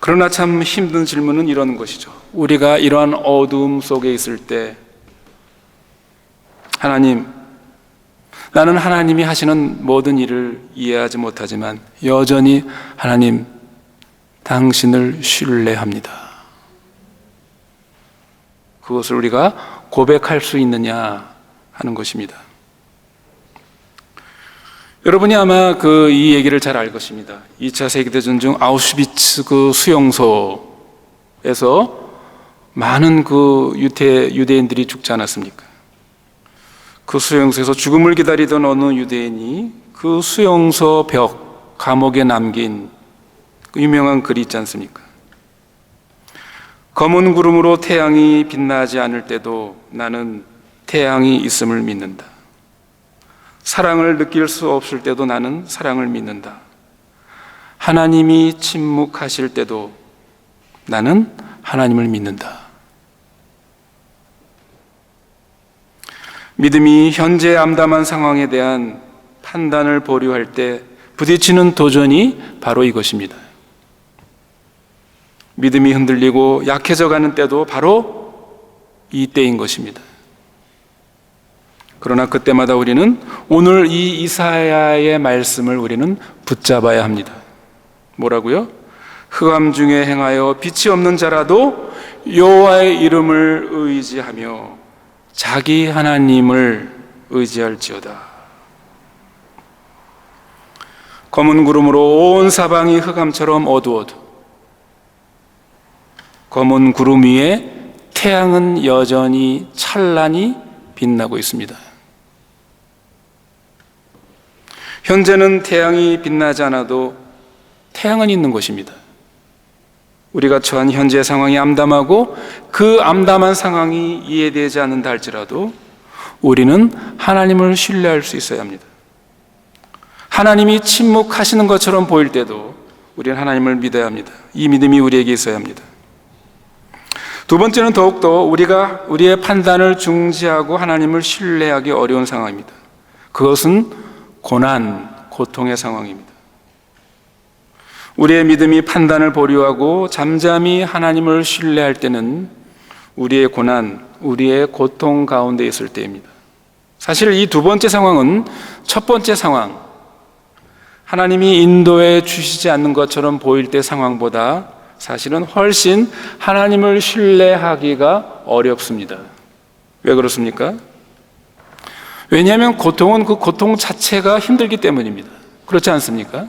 [SPEAKER 4] 그러나 참 힘든 질문은 이런 것이죠. 우리가 이러한 어두움 속에 있을 때 하나님, 나는 하나님이 하시는 모든 일을 이해하지 못하지만 여전히 하나님, 당신을 신뢰합니다. 그것을 우리가 고백할 수 있느냐 하는 것입니다. 여러분이 아마 이 얘기를 잘 알 것입니다. 2차 세계대전 중 아우슈비츠 그 수용소에서 많은 유대인들이 죽지 않았습니까? 그 수용소에서 죽음을 기다리던 어느 유대인이 그 수용소 벽, 감옥에 남긴 그 유명한 글이 있지 않습니까? 검은 구름으로 태양이 빛나지 않을 때도 나는 태양이 있음을 믿는다. 사랑을 느낄 수 없을 때도 나는 사랑을 믿는다. 하나님이 침묵하실 때도 나는 하나님을 믿는다. 믿음이 현재 암담한 상황에 대한 판단을 보류할 때 부딪히는 도전이 바로 이것입니다. 믿음이 흔들리고 약해져 가는 때도 바로 이 때인 것입니다. 그러나 그때마다 우리는 오늘 이 이사야의 말씀을 우리는 붙잡아야 합니다. 뭐라고요? 흑암 중에 행하여 빛이 없는 자라도 여호와의 이름을 의지하며 자기 하나님을 의지할지어다. 검은 구름으로 온 사방이 흑암처럼 어두워도 검은 구름 위에 태양은 여전히 찬란히 빛나고 있습니다. 현재는 태양이 빛나지 않아도 태양은 있는 것입니다. 우리가 처한 현재 상황이 암담하고 그 암담한 상황이 이해되지 않는다 할지라도 우리는 하나님을 신뢰할 수 있어야 합니다. 하나님이 침묵하시는 것처럼 보일 때도 우리는 하나님을 믿어야 합니다. 이 믿음이 우리에게 있어야 합니다. 두 번째는 더욱더 우리가 우리의 판단을 중지하고 하나님을 신뢰하기 어려운 상황입니다. 그것은 고난, 고통의 상황입니다. 우리의 믿음이 판단을 보류하고 잠잠히 하나님을 신뢰할 때는 우리의 고난, 우리의 고통 가운데 있을 때입니다. 사실 이 두 번째 상황은 첫 번째 상황, 하나님이 인도해 주시지 않는 것처럼 보일 때 상황보다 사실은 훨씬 하나님을 신뢰하기가 어렵습니다. 왜 그렇습니까? 왜냐하면 고통은 그 고통 자체가 힘들기 때문입니다. 그렇지 않습니까?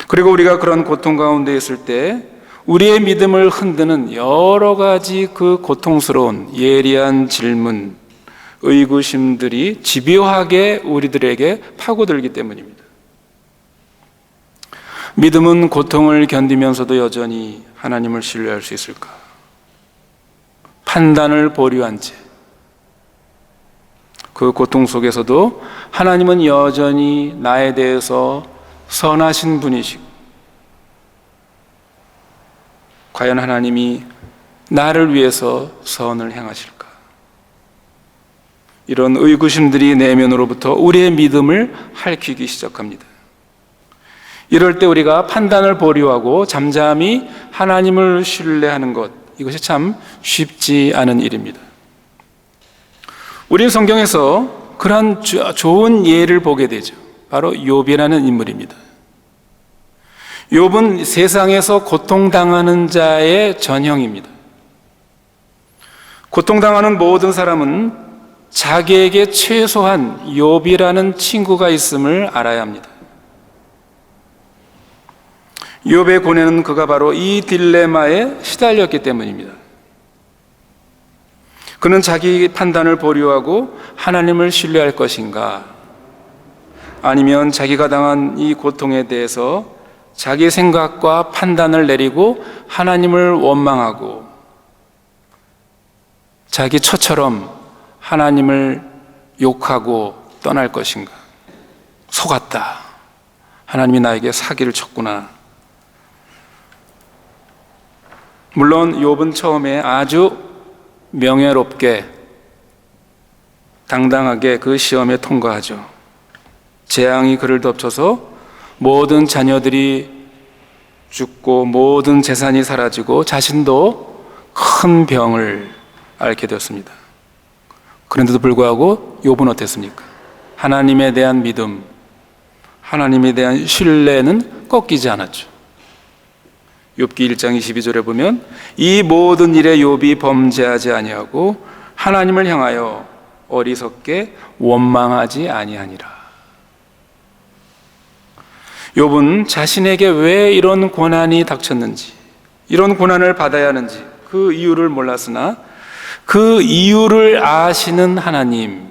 [SPEAKER 4] 그리고 우리가 그런 고통 가운데 있을 때 우리의 믿음을 흔드는 여러 가지 그 고통스러운 예리한 질문, 의구심들이 집요하게 우리들에게 파고들기 때문입니다. 믿음은 고통을 견디면서도 여전히 하나님을 신뢰할 수 있을까? 판단을 보류한 채 그 고통 속에서도 하나님은 여전히 나에 대해서 선하신 분이시고, 과연 하나님이 나를 위해서 선을 행하실까? 이런 의구심들이 내면으로부터 우리의 믿음을 핥히기 시작합니다. 이럴 때 우리가 판단을 보류하고 잠잠히 하나님을 신뢰하는 것, 이것이 참 쉽지 않은 일입니다. 우리는 성경에서 그러한 좋은 예를 보게 되죠. 바로 욥이라는 인물입니다. 욥은 세상에서 고통당하는 자의 전형입니다. 고통당하는 모든 사람은 자기에게 최소한 욥이라는 친구가 있음을 알아야 합니다. 욥의 고뇌는 그가 바로 이 딜레마에 시달렸기 때문입니다. 그는 자기 판단을 보류하고 하나님을 신뢰할 것인가, 아니면 자기가 당한 이 고통에 대해서 자기 생각과 판단을 내리고 하나님을 원망하고 자기 처처럼 하나님을 욕하고 떠날 것인가. 속았다. 하나님이 나에게 사기를 쳤구나. 물론 욥은 처음에 아주 명예롭게 당당하게 그 시험에 통과하죠. 재앙이 그를 덮쳐서 모든 자녀들이 죽고 모든 재산이 사라지고 자신도 큰 병을 앓게 되었습니다. 그런데도 불구하고 욥은 어땠습니까? 하나님에 대한 믿음, 하나님에 대한 신뢰는 꺾이지 않았죠. 욥기 1장 22절에 보면 이 모든 일에 욥이 범죄하지 아니하고 하나님을 향하여 어리석게 원망하지 아니하니라. 욥은 자신에게 왜 이런 고난이 닥쳤는지, 이런 고난을 받아야 하는지 그 이유를 몰랐으나 그 이유를 아시는 하나님을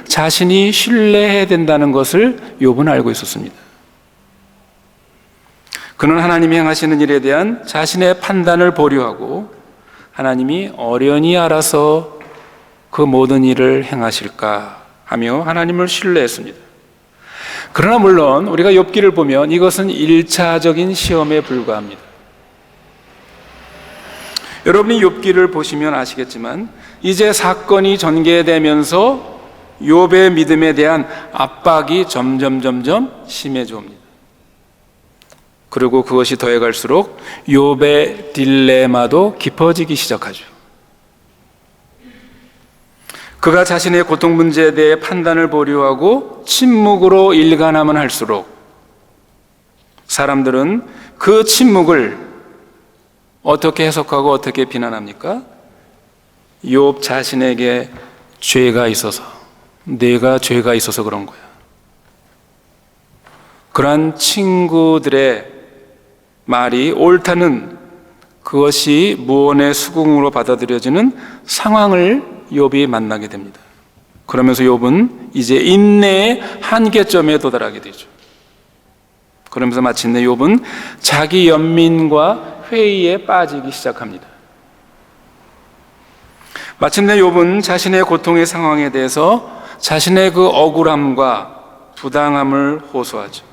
[SPEAKER 4] 자신이 신뢰해야 된다는 것을 욥은 알고 있었습니다. 그는 하나님이 행하시는 일에 대한 자신의 판단을 보류하고 하나님이 어련히 알아서 그 모든 일을 행하실까 하며 하나님을 신뢰했습니다. 그러나 물론 우리가 욥기를 보면 이것은 1차적인 시험에 불과합니다. 여러분이 욥기를 보시면 아시겠지만 이제 사건이 전개되면서 욥의 믿음에 대한 압박이 점점 심해져 옵니다. 그리고 그것이 더해갈수록 욥의 딜레마도 깊어지기 시작하죠. 그가 자신의 고통 문제에 대해 판단을 보류하고 침묵으로 일관하면 할수록 사람들은 그 침묵을 어떻게 해석하고 어떻게 비난합니까? 욥 자신에게 죄가 있어서, 내가 죄가 있어서 그런 거야. 그러한 친구들의 말이 옳다는 그것이 무언의 수긍으로 받아들여지는 상황을 욥이 만나게 됩니다. 그러면서 욥은 이제 인내의 한계점에 도달하게 되죠. 그러면서 마침내 욥은 자기 연민과 회의에 빠지기 시작합니다. 마침내 욥은 자신의 고통의 상황에 대해서 자신의 그 억울함과 부당함을 호소하죠.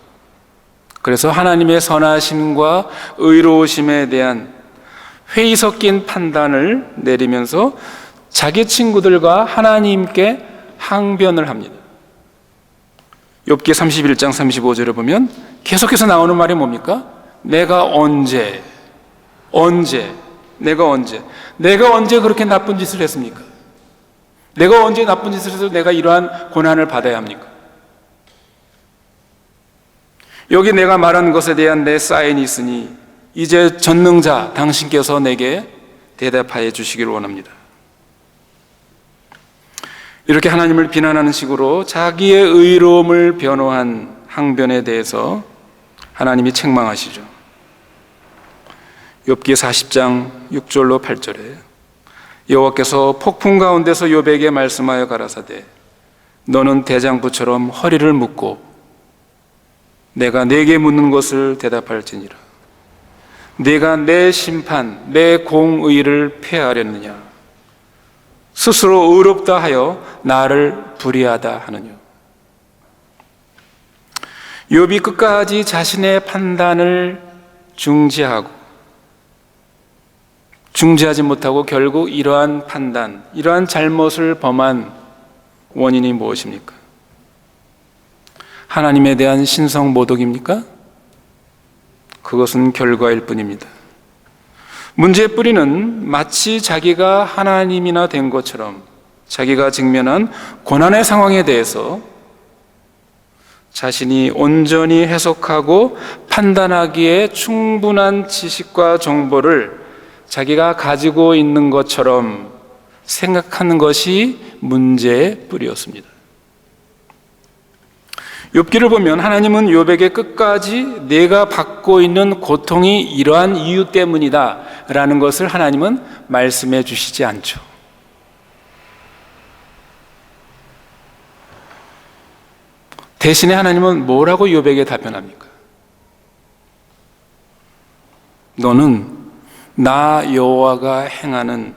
[SPEAKER 4] 그래서 하나님의 선하심과 의로우심에 대한 회의 섞인 판단을 내리면서 자기 친구들과 하나님께 항변을 합니다. 욥기 31장 35절을 보면 계속해서 나오는 말이 뭡니까? 내가 언제 그렇게 나쁜 짓을 했습니까? 내가 언제 나쁜 짓을 해서 내가 이러한 고난을 받아야 합니까? 여기 내가 말한 것에 대한 내 사인이 있으니 이제 전능자 당신께서 내게 대답하여 주시기를 원합니다. 이렇게 하나님을 비난하는 식으로 자기의 의로움을 변호한 항변에 대해서 하나님이 책망하시죠. 욥기 40장 6절로 8절에 여호와께서 폭풍 가운데서 욥에게 말씀하여 가라사대 너는 대장부처럼 허리를 묶고 내가 내게 묻는 것을 대답할지니라. 네가 내 심판, 내 공의를 폐하려느냐? 스스로 의롭다 하여 나를 불의하다 하느냐? 욥이 끝까지 자신의 판단을 중지하지 못하고 결국 이러한 판단, 이러한 잘못을 범한 원인이 무엇입니까? 하나님에 대한 신성 모독입니까? 그것은 결과일 뿐입니다. 문제의 뿌리는 마치 자기가 하나님이나 된 것처럼 자기가 직면한 고난의 상황에 대해서 자신이 온전히 해석하고 판단하기에 충분한 지식과 정보를 자기가 가지고 있는 것처럼 생각하는 것이 문제의 뿌리였습니다. 욥기를 보면 하나님은 욥에게 끝까지 내가 받고 있는 고통이 이러한 이유 때문이다 라는 것을 하나님은 말씀해 주시지 않죠. 대신에 하나님은 뭐라고 욥에게 답변합니까? 너는 나 여호와가 행하는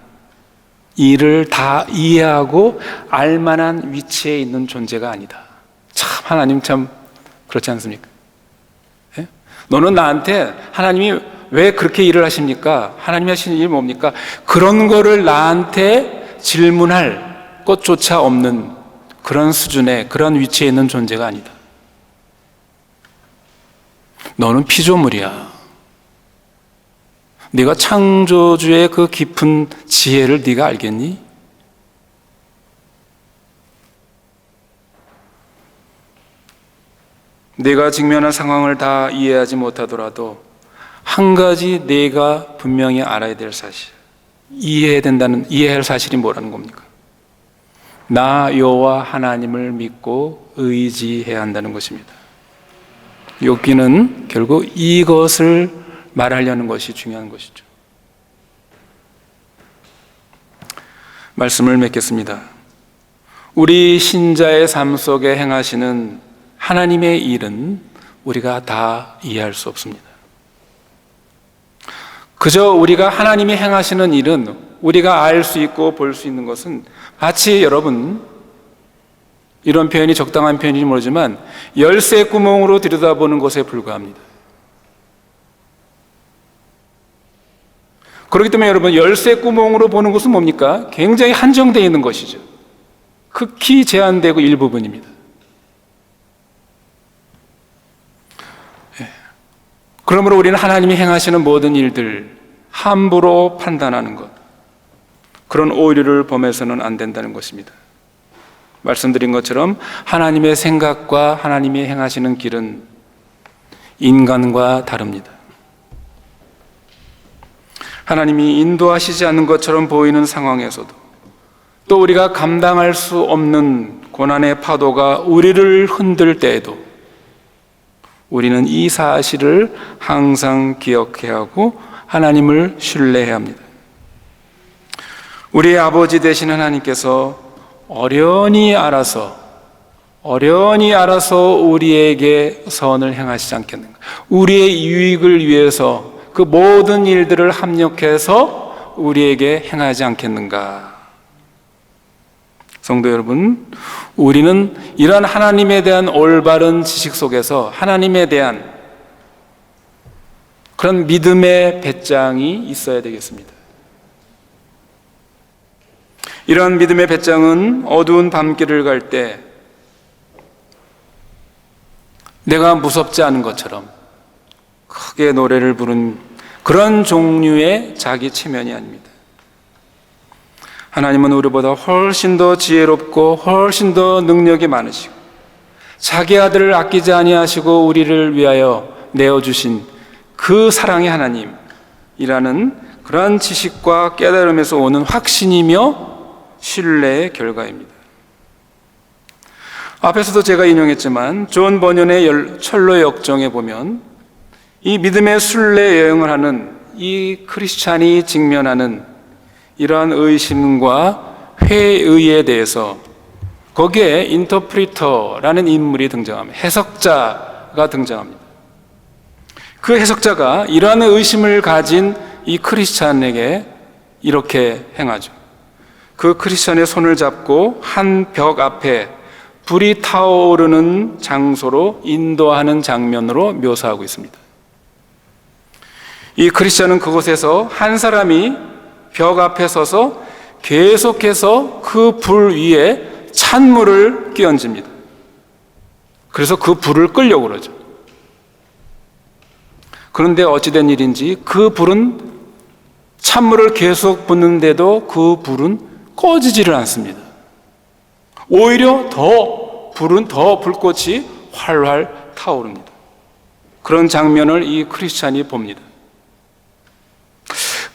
[SPEAKER 4] 일을 다 이해하고 알만한 위치에 있는 존재가 아니다. 참 하나님 참 그렇지 않습니까? 예? 너는 나한테 하나님이 왜 그렇게 일을 하십니까? 하나님이 하시는 일이 뭡니까? 그런 거를 나한테 질문할 것조차 없는 그런 수준의 그런 위치에 있는 존재가 아니다. 너는 피조물이야. 네가 창조주의 그 깊은 지혜를 네가 알겠니? 내가 직면한 상황을 다 이해하지 못하더라도 한 가지 내가 분명히 알아야 될 사실, 이해할 사실이 뭐라는 겁니까? 나 여호와 하나님을 믿고 의지해야 한다는 것입니다. 욥기는 결국 이것을 말하려는 것이 중요한 것이죠. 말씀을 맺겠습니다. 우리 신자의 삶 속에 행하시는 하나님의 일은 우리가 다 이해할 수 없습니다. 그저 우리가 하나님이 행하시는 일은 우리가 알 수 있고 볼 수 있는 것은 마치 여러분, 이런 표현이 적당한 표현인지 모르지만 열쇠 구멍으로 들여다보는 것에 불과합니다. 그렇기 때문에 여러분, 열쇠 구멍으로 보는 것은 뭡니까? 굉장히 한정되어 있는 것이죠. 극히 제한되고 일부분입니다. 그러므로 우리는 하나님이 행하시는 모든 일들 함부로 판단하는 것, 그런 오류를 범해서는 안 된다는 것입니다. 말씀드린 것처럼 하나님의 생각과 하나님이 행하시는 길은 인간과 다릅니다. 하나님이 인도하시지 않는 것처럼 보이는 상황에서도, 또 우리가 감당할 수 없는 고난의 파도가 우리를 흔들 때에도 우리는 이 사실을 항상 기억해야 하고 하나님을 신뢰해야 합니다. 우리의 아버지 되신 하나님께서 어련히 알아서 우리에게 선을 행하시지 않겠는가? 우리의 유익을 위해서 그 모든 일들을 합력해서 우리에게 행하지 않겠는가? 성도 여러분, 우리는 이런 하나님에 대한 올바른 지식 속에서 하나님에 대한 그런 믿음의 배짱이 있어야 되겠습니다. 이런 믿음의 배짱은 어두운 밤길을 갈 때 내가 무섭지 않은 것처럼 크게 노래를 부른 그런 종류의 자기 체면이 아닙니다. 하나님은 우리보다 훨씬 더 지혜롭고 훨씬 더 능력이 많으시고 자기 아들을 아끼지 아니하시고 우리를 위하여 내어주신 그 사랑의 하나님이라는 그러한 지식과 깨달음에서 오는 확신이며 신뢰의 결과입니다. 앞에서도 제가 인용했지만 존 버년의 철로 역정에 보면 이 믿음의 순례 여행을 하는 이 크리스찬이 직면하는 이러한 의심과 회의에 대해서 거기에 인터프리터라는 인물이 등장합니다. 해석자가 등장합니다. 그 해석자가 이러한 의심을 가진 이 크리스찬에게 이렇게 행하죠. 그 크리스찬의 손을 잡고 한 벽 앞에 불이 타오르는 장소로 인도하는 장면으로 묘사하고 있습니다. 이 크리스찬은 그곳에서 한 사람이 벽 앞에 서서 계속해서 그 불 위에 찬물을 끼얹습니다. 그래서 그 불을 끌려고 그러죠. 그런데 어찌된 일인지 그 불은 찬물을 계속 붓는데도 그 불은 꺼지지를 않습니다. 오히려 불꽃이 활활 타오릅니다. 그런 장면을 이 크리스찬이 봅니다.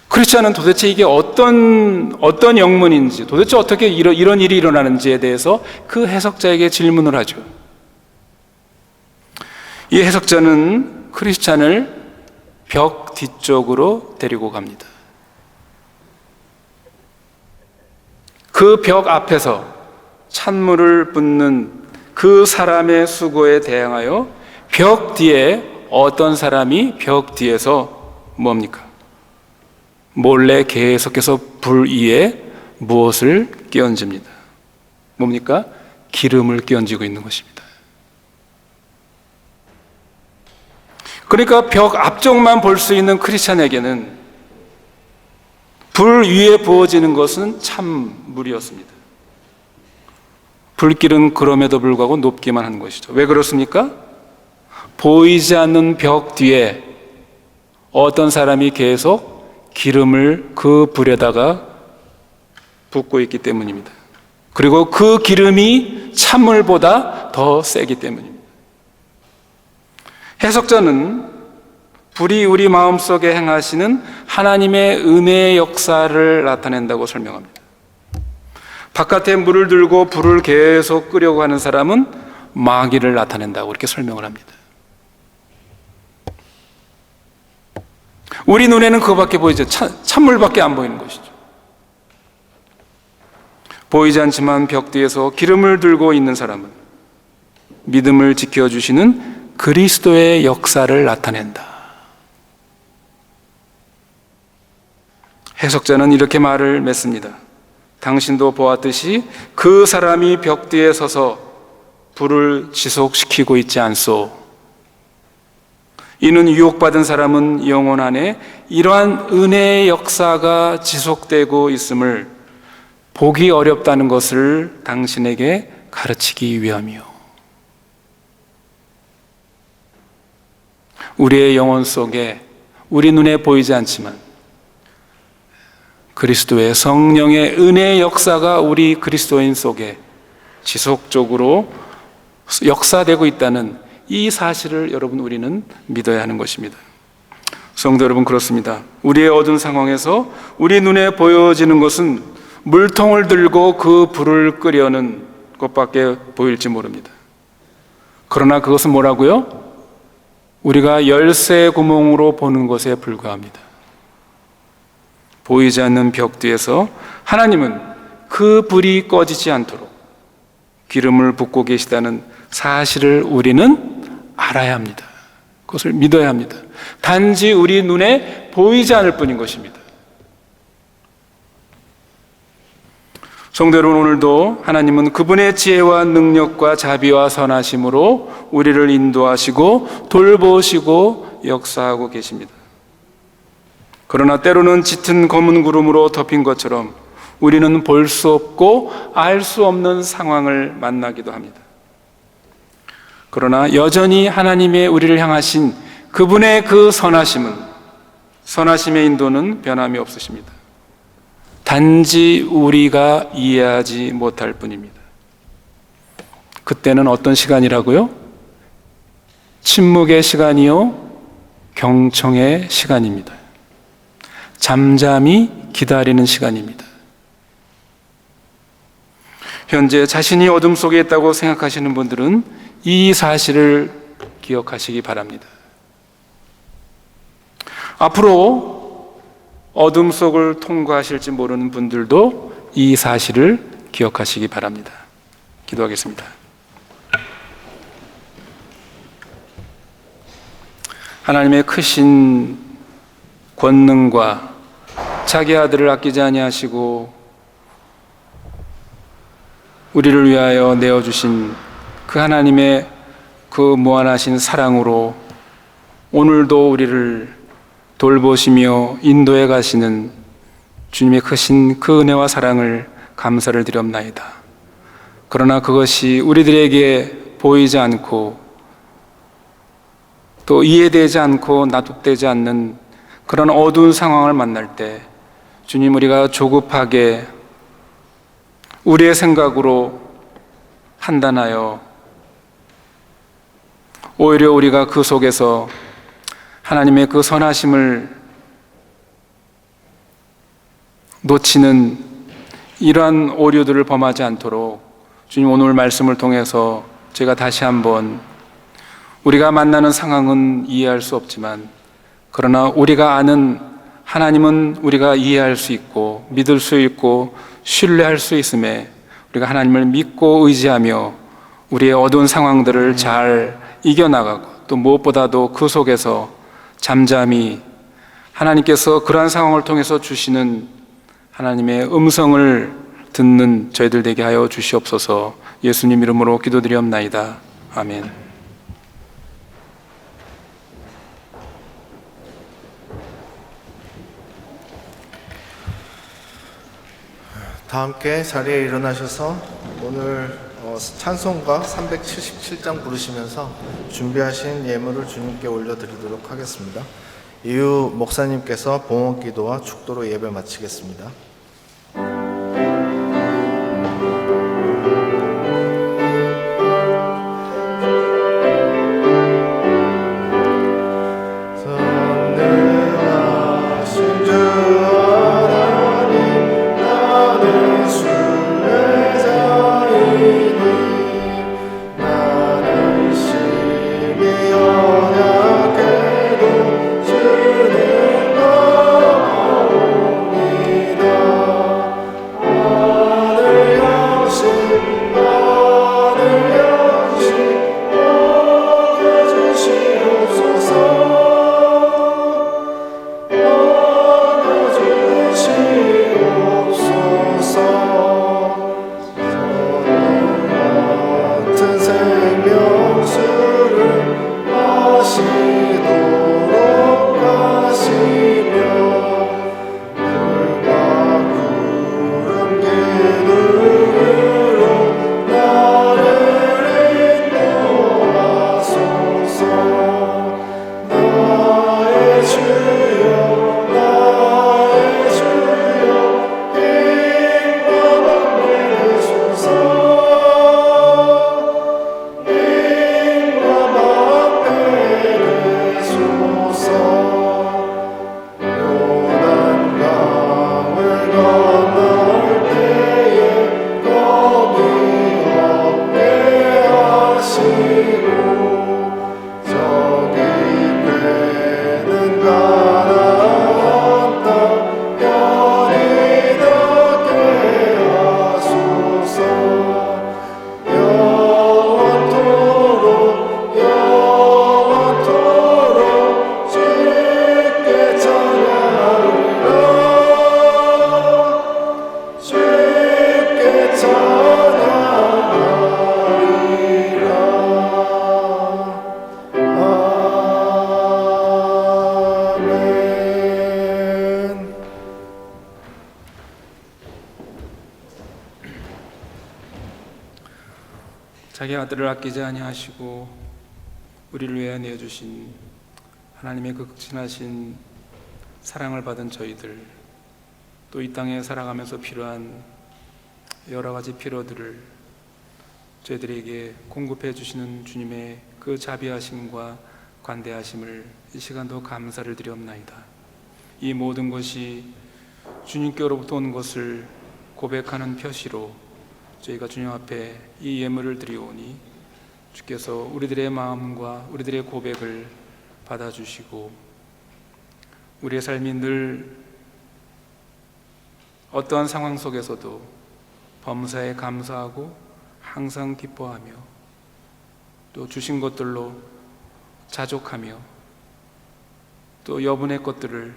[SPEAKER 4] 크리스찬은 도대체 이게 어떤 영문인지, 도대체 어떻게 이런 일이 일어나는지에 대해서 그 해석자에게 질문을 하죠. 이 해석자는 크리스찬을 벽 뒤쪽으로 데리고 갑니다. 그 벽 앞에서 찬물을 붓는 그 사람의 수고에 대항하여 벽 뒤에 어떤 사람이 벽 뒤에서 뭡니까? 몰래 계속해서 불 위에 무엇을 끼얹습니다. 뭡니까? 기름을 끼얹고 있는 것입니다. 그러니까 벽 앞쪽만 볼 수 있는 크리스찬에게는 불 위에 부어지는 것은 찬물이었습니다. 불길은 그럼에도 불구하고 높기만 한 것이죠. 왜 그렇습니까? 보이지 않는 벽 뒤에 어떤 사람이 계속 기름을 그 불에다가 붓고 있기 때문입니다. 그리고 그 기름이 찬물보다 더 세기 때문입니다. 해석자는 불이 우리 마음속에 행하시는 하나님의 은혜의 역사를 나타낸다고 설명합니다. 바깥에 물을 들고 불을 계속 끄려고 하는 사람은 마귀를 나타낸다고 이렇게 설명을 합니다. 우리 눈에는 그거밖에 보이죠. 찬물밖에 안 보이는 것이죠. 보이지 않지만 벽 뒤에서 기름을 들고 있는 사람은 믿음을 지켜주시는 그리스도의 역사를 나타낸다. 해석자는 이렇게 말을 맺습니다. 당신도 보았듯이 그 사람이 벽 뒤에 서서 불을 지속시키고 있지 않소. 이는 유혹받은 사람은 영혼 안에 이러한 은혜의 역사가 지속되고 있음을 보기 어렵다는 것을 당신에게 가르치기 위함이요. 우리의 영혼 속에 우리 눈에 보이지 않지만 그리스도의 성령의 은혜의 역사가 우리 그리스도인 속에 지속적으로 역사되고 있다는 이 사실을 여러분 우리는 믿어야 하는 것입니다. 성도 여러분, 그렇습니다. 우리의 어두운 상황에서 우리 눈에 보여지는 것은 물통을 들고 그 불을 끄려는 것밖에 보일지 모릅니다. 그러나 그것은 뭐라고요? 우리가 열쇠 구멍으로 보는 것에 불과합니다. 보이지 않는 벽 뒤에서 하나님은 그 불이 꺼지지 않도록 기름을 붓고 계시다는 사실을 우리는 알아야 합니다. 그것을 믿어야 합니다. 단지 우리 눈에 보이지 않을 뿐인 것입니다. 성도 여러분, 오늘도 하나님은 그분의 지혜와 능력과 자비와 선하심으로 우리를 인도하시고 돌보시고 역사하고 계십니다. 그러나 때로는 짙은 검은 구름으로 덮인 것처럼 우리는 볼 수 없고 알 수 없는 상황을 만나기도 합니다. 그러나 여전히 하나님의 우리를 향하신 그분의 그 선하심의 인도는 변함이 없으십니다. 단지 우리가 이해하지 못할 뿐입니다. 그때는 어떤 시간이라고요? 침묵의 시간이요, 경청의 시간입니다. 잠잠히 기다리는 시간입니다. 현재 자신이 어둠 속에 있다고 생각하시는 분들은 이 사실을 기억하시기 바랍니다. 앞으로 어둠 속을 통과하실지 모르는 분들도 이 사실을 기억하시기 바랍니다. 기도하겠습니다. 하나님의 크신 권능과 자기 아들을 아끼지 아니하시고 우리를 위하여 내어주신 그 하나님의 그 무한하신 사랑으로 오늘도 우리를 돌보시며 인도해 가시는 주님의 크신 그 은혜와 사랑을 감사를 드렸나이다. 그러나 그것이 우리들에게 보이지 않고 또 이해되지 않고 납득되지 않는 그런 어두운 상황을 만날 때 주님, 우리가 조급하게 우리의 생각으로 판단하여 오히려 우리가 그 속에서 하나님의 그 선하심을 놓치는 이러한 오류들을 범하지 않도록 주님, 오늘 말씀을 통해서 제가 다시 한번 우리가 만나는 상황은 이해할 수 없지만 그러나 우리가 아는 하나님은 우리가 이해할 수 있고 믿을 수 있고 신뢰할 수 있음에 우리가 하나님을 믿고 의지하며 우리의 어두운 상황들을 잘 이겨나가고 또 무엇보다도 그 속에서 잠잠히 하나님께서 그러한 상황을 통해서 주시는 하나님의 음성을 듣는 저희들 되게 하여 주시옵소서. 예수님 이름으로 기도드리옵나이다. 아멘.
[SPEAKER 1] 다 함께 자리에 일어나셔서 오늘 찬송가 377장 부르시면서 준비하신 예물을 주님께 올려드리도록 하겠습니다. 이후 목사님께서 봉헌 기도와 축도로 예배 마치겠습니다.
[SPEAKER 5] 주는 거옵니다.
[SPEAKER 4] 아들을 아끼지 아니하시고 우리를 위해 내어주신 하나님의 그 극진하신 사랑을 받은 저희들, 또 이 땅에 살아가면서 필요한 여러 가지 필요들을 저희들에게 공급해 주시는 주님의 그 자비하심과 관대하심을 이 시간도 감사를 드리옵나이다. 이 모든 것이 주님께로부터 온 것을 고백하는 표시로 저희가 주님 앞에 이 예물을 드리오니 주께서 우리들의 마음과 우리들의 고백을 받아주시고 우리의 삶이 늘 어떠한 상황 속에서도 범사에 감사하고 항상 기뻐하며 또 주신 것들로 자족하며 또 여분의 것들을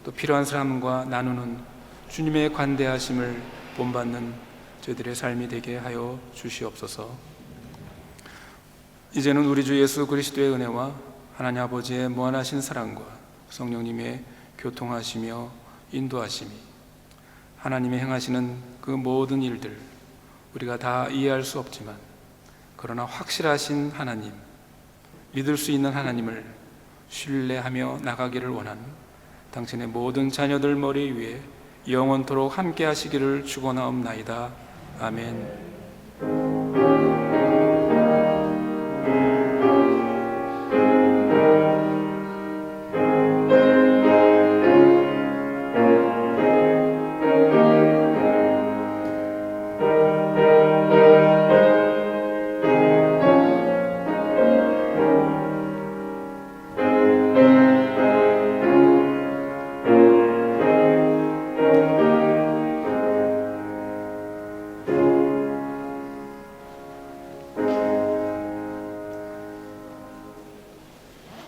[SPEAKER 4] 또 필요한 사람과 나누는 주님의 관대하심을 본받는 저희들의 삶이 되게 하여 주시옵소서. 이제는 우리 주 예수 그리스도의 은혜와 하나님 아버지의 무한하신 사랑과 성령님의 교통하시며 인도하심이 하나님의 행하시는 그 모든 일들 우리가 다 이해할 수 없지만 그러나 확실하신 하나님, 믿을 수 있는 하나님을 신뢰하며 나가기를 원하는 당신의 모든 자녀들 머리 위에 영원토록 함께 하시기를 축원하옵나이다. 아멘.